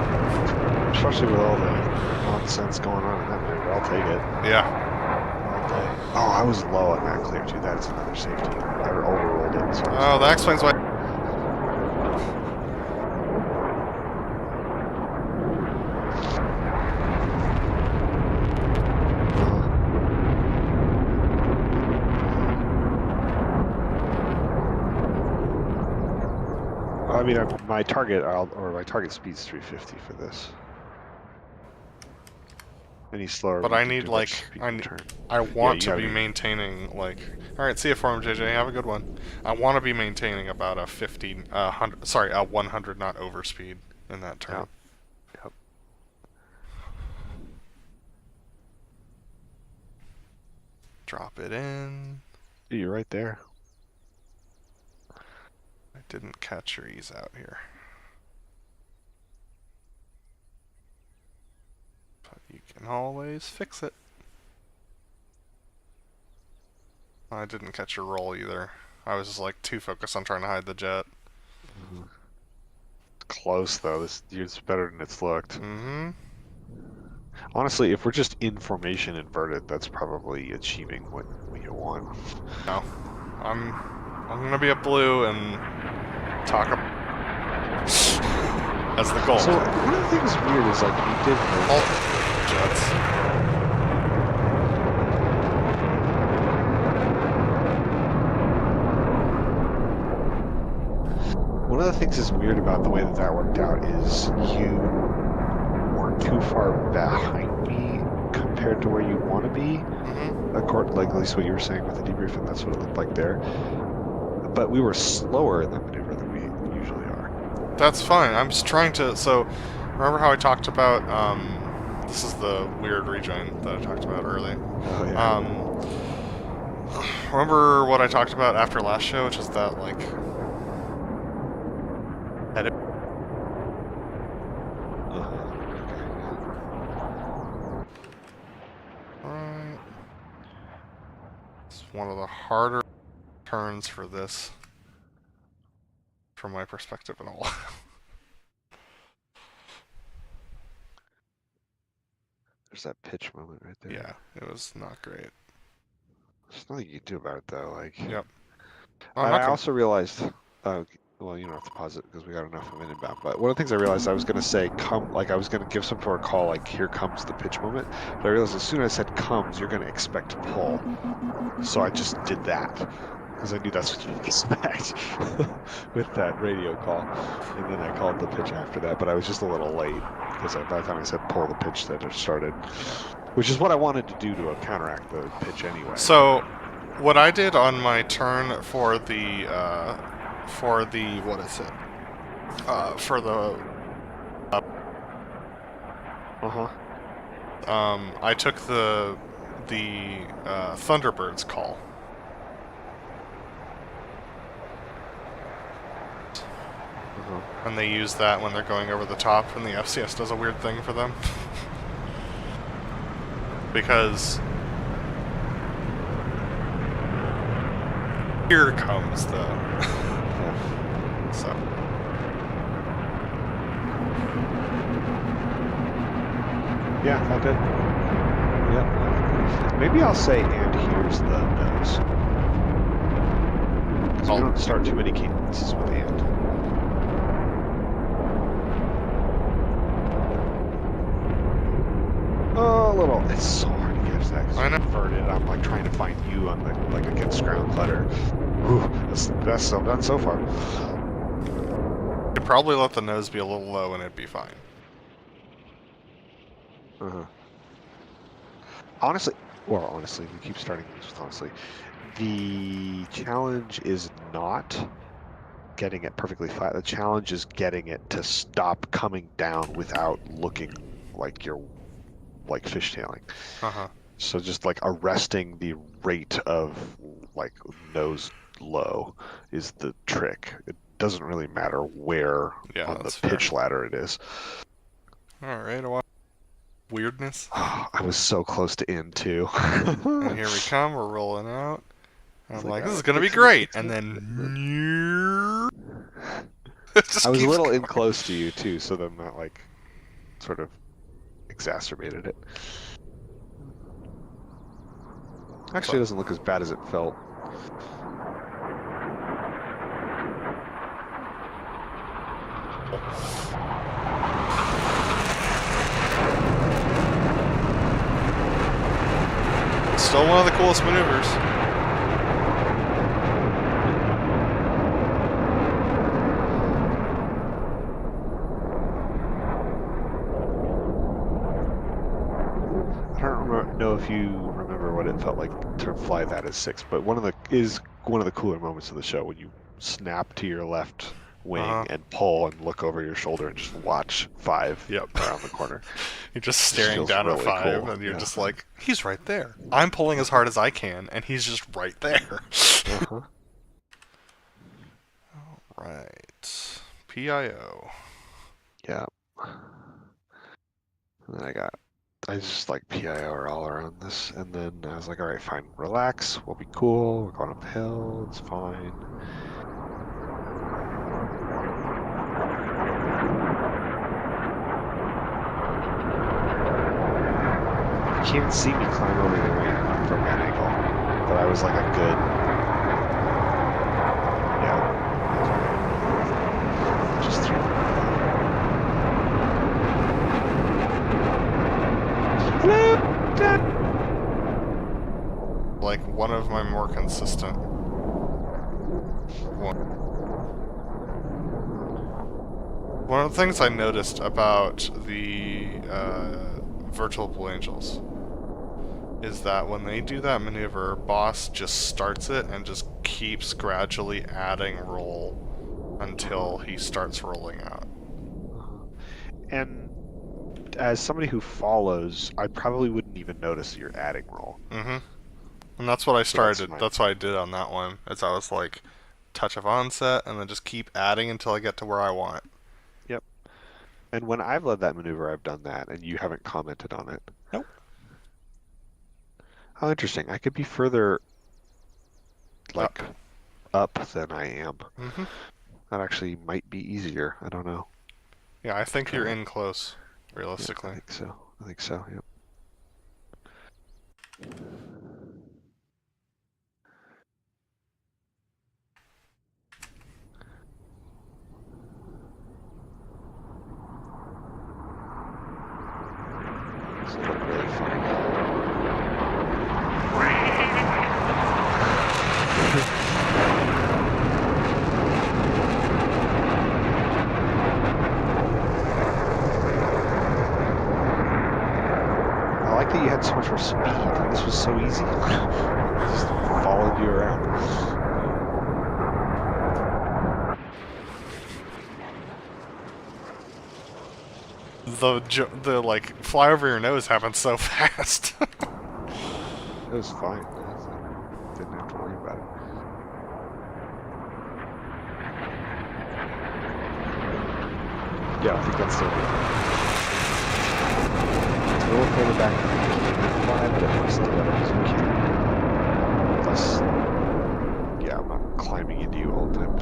Especially with all the nonsense going on in that maneuver, I'll take it.
Yeah.
All day. Oh, I was low on that clear too. That is another safety. I overrolled it. So
Oh, that explains why.
I mean, my target speed is 350 for this. Any slower.
But
we
I
can
need
do
like
much speed
I
return.
want
you
to
gotta
be
be-
maintaining like. All right, see you for him, JJ. Have a good one. I want to be maintaining about a 100 knot overspeed in that turn.
Yep. Yep.
Drop it in.
You're right there.
I didn't catch your ease out here. But you can always fix it. I didn't catch your roll either. I was just like too focused on trying to hide the jet.
Close though. This is better than it's looked.
Mm-hmm.
Honestly, if we're just in formation inverted, that's probably achieving what we want.
No. I'm gonna be a blue and talk as the goal.
So one of the things weird is like we did
All jets.
One of the things that's weird about the way that that worked out is you weren't too far behind me compared to where you want to be.
Mm-hmm.
Like at least what you were saying with the debriefing, that's what it looked like there. But we were slower in that maneuver than we usually are.
That's fine. I'm just trying to. So, remember how I talked about? This is the weird rejoin that I talked about earlier.
Oh yeah.
Remember what I talked about after last show, which is that like. Edit. Right. It's one of the harder turns for this, from my perspective and all.
There's that pitch moment right there.
Yeah, it was not great.
There's nothing you can do about it though. Like.
Yep.
I also realized. Well, you don't have to pause it because we got enough of it inbound. But one of the things I realized I was going to say, I was going to give some sort of call, like, here comes the pitch moment. But I realized as soon as I said comes, you're going to expect pull. So I just did that. Because I knew that's what you'd expect with that radio call. And then I called the pitch after that. But I was just a little late. Because by the time I said pull, the pitch that had started. Which is what I wanted to do to counteract the pitch anyway.
So, what I did on my turn for the what is it? For the I took the Thunderbird's call. And they use that when they're going over the top, and the FCS does a weird thing for them. Because here comes the so
yeah, I did. Yeah. Maybe I'll say and here's the nose. So we don't start too many cadences with and. Oh, a little. It's so hard to get that.
I know.
Inverted. I'm like trying to find you on the like against ground clutter. Ooh, that's so done so far.
You'd probably let the nose be a little low and it'd be fine.
Honestly, we keep starting this with honestly. The challenge is not getting it perfectly flat. The challenge is getting it to stop coming down without looking like you're like fishtailing. So just like arresting the rate of like nose low is the trick. It doesn't really matter where on the pitch ladder it is.
Alright, weirdness.
I was so close to in too.
And here we come, we're rolling out. And I'm like, this is gonna be great. And then
I was a little in close to you too, so then that like sort of exacerbated it. Actually, it doesn't look as bad as it felt.
Still one of the coolest maneuvers.
don't know if you remember what it felt like to fly that as 6, but one of the cooler moments of the show when you snap to your left wing and pull and look over your shoulder and just watch 5
Yep.
around the corner.
You're just staring
feels
down at
really
5,
cool,
and you're
yeah.
just like, he's right there. I'm pulling as hard as I can, and he's just right there.
Uh-huh.
Right. PIO.
Yeah. And then I just like PIO all around this, and then I was like, all right, fine, relax, we'll be cool, we're going uphill, it's fine. You can't see me climb over the wing from that angle, but I was like a good, just through. Hello, Dad.
Like, one of my more consistent... One of the things I noticed about the Virtual Blue Angels is that when they do that maneuver, Boss just starts it and just keeps gradually adding roll until he starts rolling out.
And as somebody who follows, I probably wouldn't even notice you're adding roll.
Mm-hmm. And that's what I started.
fine.
That's what I did on that one. Is I was like, touch of onset, and then just keep adding until I get to where I want.
Yep. And when I've led that maneuver, I've done that, and you haven't commented on it.
Nope.
How interesting. I could be further, like, up than I am.
Mm-hmm.
That actually might be easier. I don't know.
Yeah, I think you're in close, realistically.
Yeah, I think so, yep. This will look really fun. I like that you had so much more speed. This was so easy. Just followed you around.
The like fly over your nose happened so fast.
It was fine. I didn't have to worry about it. Yeah, I think that's the it's a little further back than fly, but it looks still better as you can. Plus, yeah, I'm not climbing into you all the time.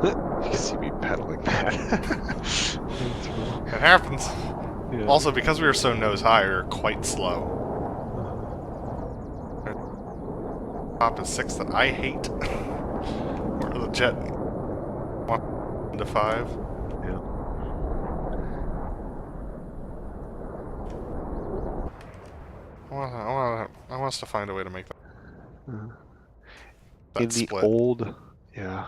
You can see me pedaling that.
It happens.
Yeah.
Also, because we were so nose high, we were quite slow. Top is 6 that I hate. Or the jet 1 to 5.
Yeah.
I want us to find a way to make that, that
In the
split.
old, yeah.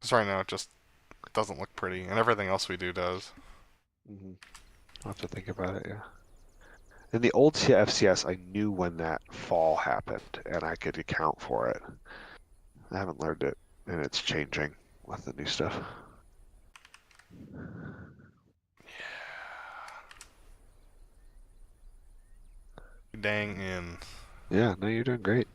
Because right now it just doesn't look pretty, and everything else we do does.
Mm-hmm. I'll have to think about it, yeah. In the old FCS, I knew when that fall happened, and I could account for it. I haven't learned it, and it's changing with the new stuff.
Dang in.
Yeah, no, you're doing great.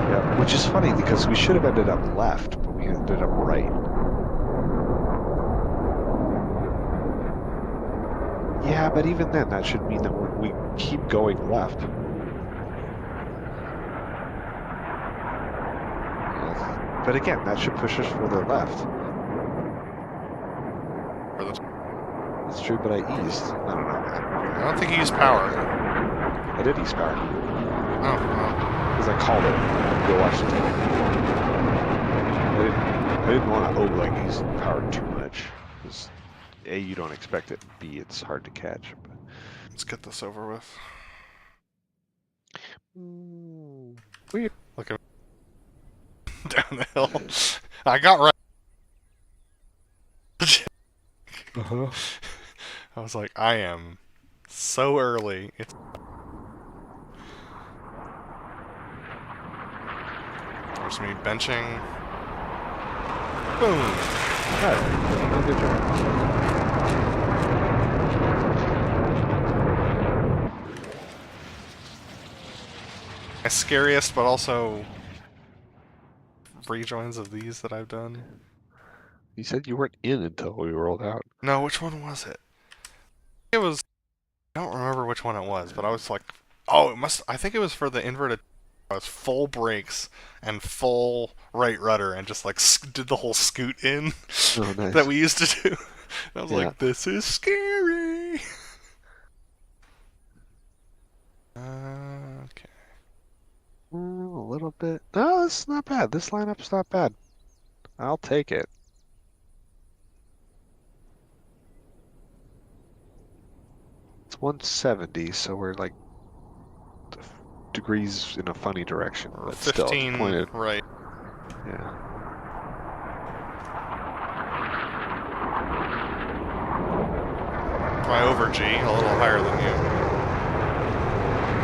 Yeah, which is funny because we should have ended up left, but we ended up right. Yeah, but even then, that should mean that we keep going left. Yes. But again, that should push us further left. That's true, but I eased. I don't know.
I don't think he used power.
I did ease power.
Oh, well.
Because I called it. Go watch the tape. I didn't want to use power too much. Because A, you don't expect it, and B, it's hard to catch. But...
Let's get this over with.
Weird.
Look at down the hill. I got right.
Uh-huh.
I was like, I am so early. It's there's me benching. Boom.
Good job.
My scariest, but also rejoins of these that I've done.
You said you weren't in until we rolled out.
No, which one was it? It was. I don't remember which one it was, but I was like, oh, it must. I think it was for the inverted. I was full brakes and full right rudder and just like did the whole scoot in
Oh, nice.
that we used to do. I was
Yeah.
like, this is scary. Okay.
A little bit. No, it's not bad. This lineup's not bad. I'll take it. It's 170, so we're like degrees in a funny direction,
Or
but still
15
pointed.
right.
Yeah.
My over G, a little higher than you.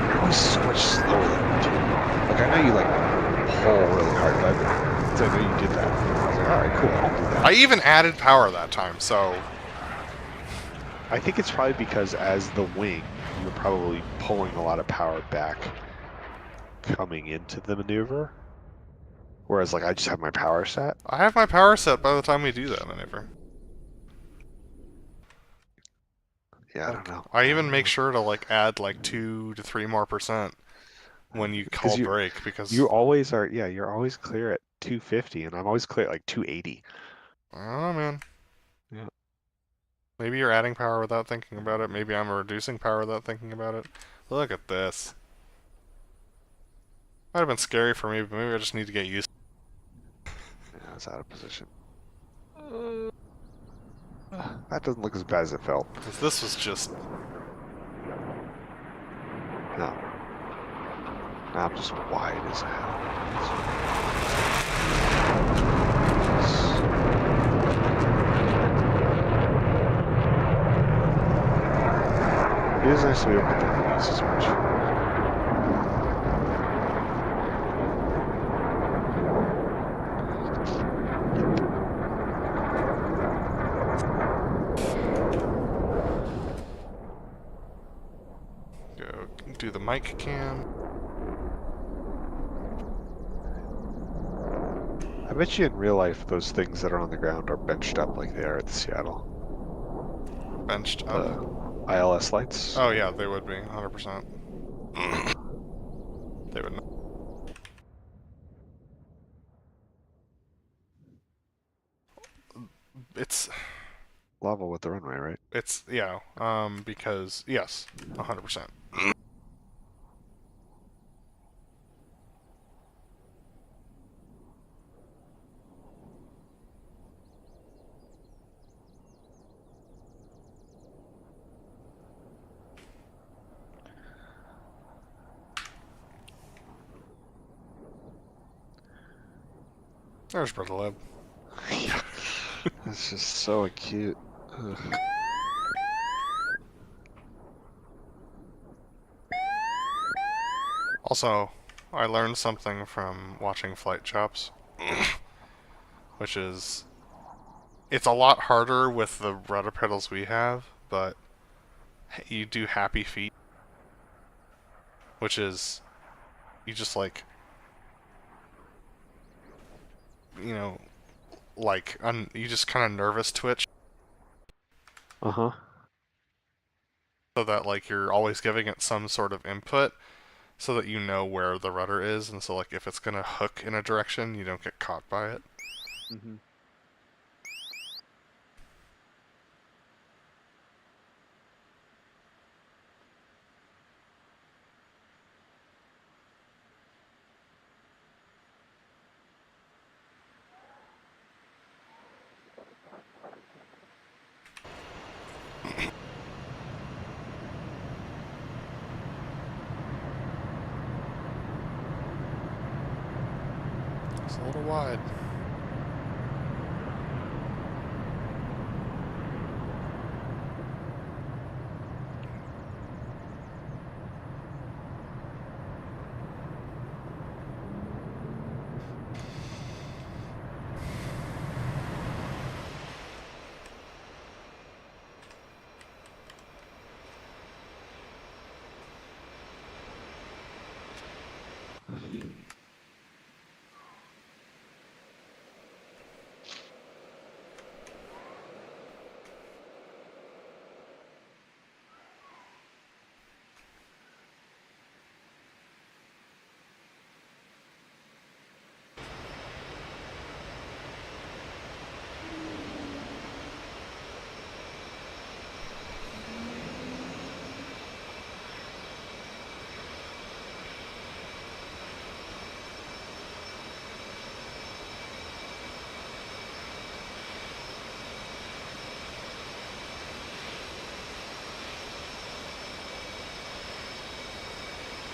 You're always so much slower than me, too. Like, I know you, like, pull really hard, but I know you did that. I was like, alright, cool, I'll do that.
I even added power that time, so
I think it's probably because as the wing, you're probably pulling a lot of power back coming into the maneuver. Whereas, like, I just have my power set.
I have my power set by the time we do that maneuver.
Yeah, I don't know.
I even make sure to like add like 2 to 3 more % when you call
you-
break because
You always are, yeah, you're always clear at 250, and I'm always clear at like 280.
I don't know, man.
Yeah.
Maybe you're adding power without thinking about it. Maybe I'm reducing power without thinking about it. Look at this. Might have been scary for me, but maybe I just need to get used.
Yeah, I was out of position. That doesn't look as bad as it felt.
Because this was just
No. I'm just wide as hell. It is nice to be able to do these as much.
go do the mic cam.
I bet you in real life those things that are on the ground are benched up like they are at the Seattle.
Benched up.
ILS lights.
Oh yeah, they would be 100%. They would not. It's
Level with the runway, right?
yeah, because yes, 100%. There's BrotherLeb.
That's just so acute. Ugh.
Also, I learned something from watching Flight Chops, which is it's a lot harder with the rudder pedals we have, but you do happy feet, which is you just like like you just kind of nervous twitch
Uh-huh.
so that like you're always giving it some sort of input so that you know where the rudder is, and so like if it's gonna hook in a direction you don't get caught by it.
Mm-hmm.
It's a little wide.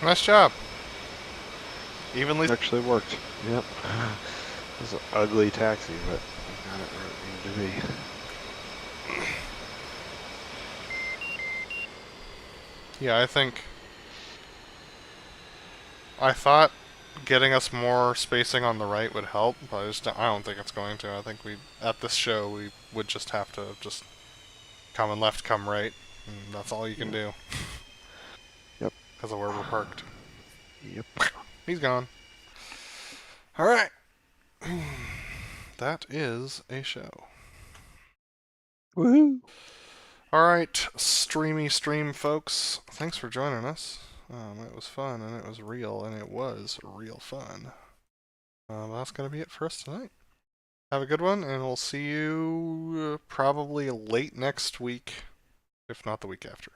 Nice job. Evenly.
It actually worked. Yep. It was an ugly taxi, but we got it where it needed to be.
Yeah, I thought getting us more spacing on the right would help, but I don't think it's going to. I think at this show, we would just have to just come and left, come right, and that's all you can do.
Yep.
Because of where we're parked.
Yep.
He's gone. Alright. That is a show.
Woohoo!
Alright, streamy stream folks. Thanks for joining us. It was fun, and it was real, and it was real fun. That's going to be it for us tonight. Have a good one, and we'll see you probably late next week, if not the week after.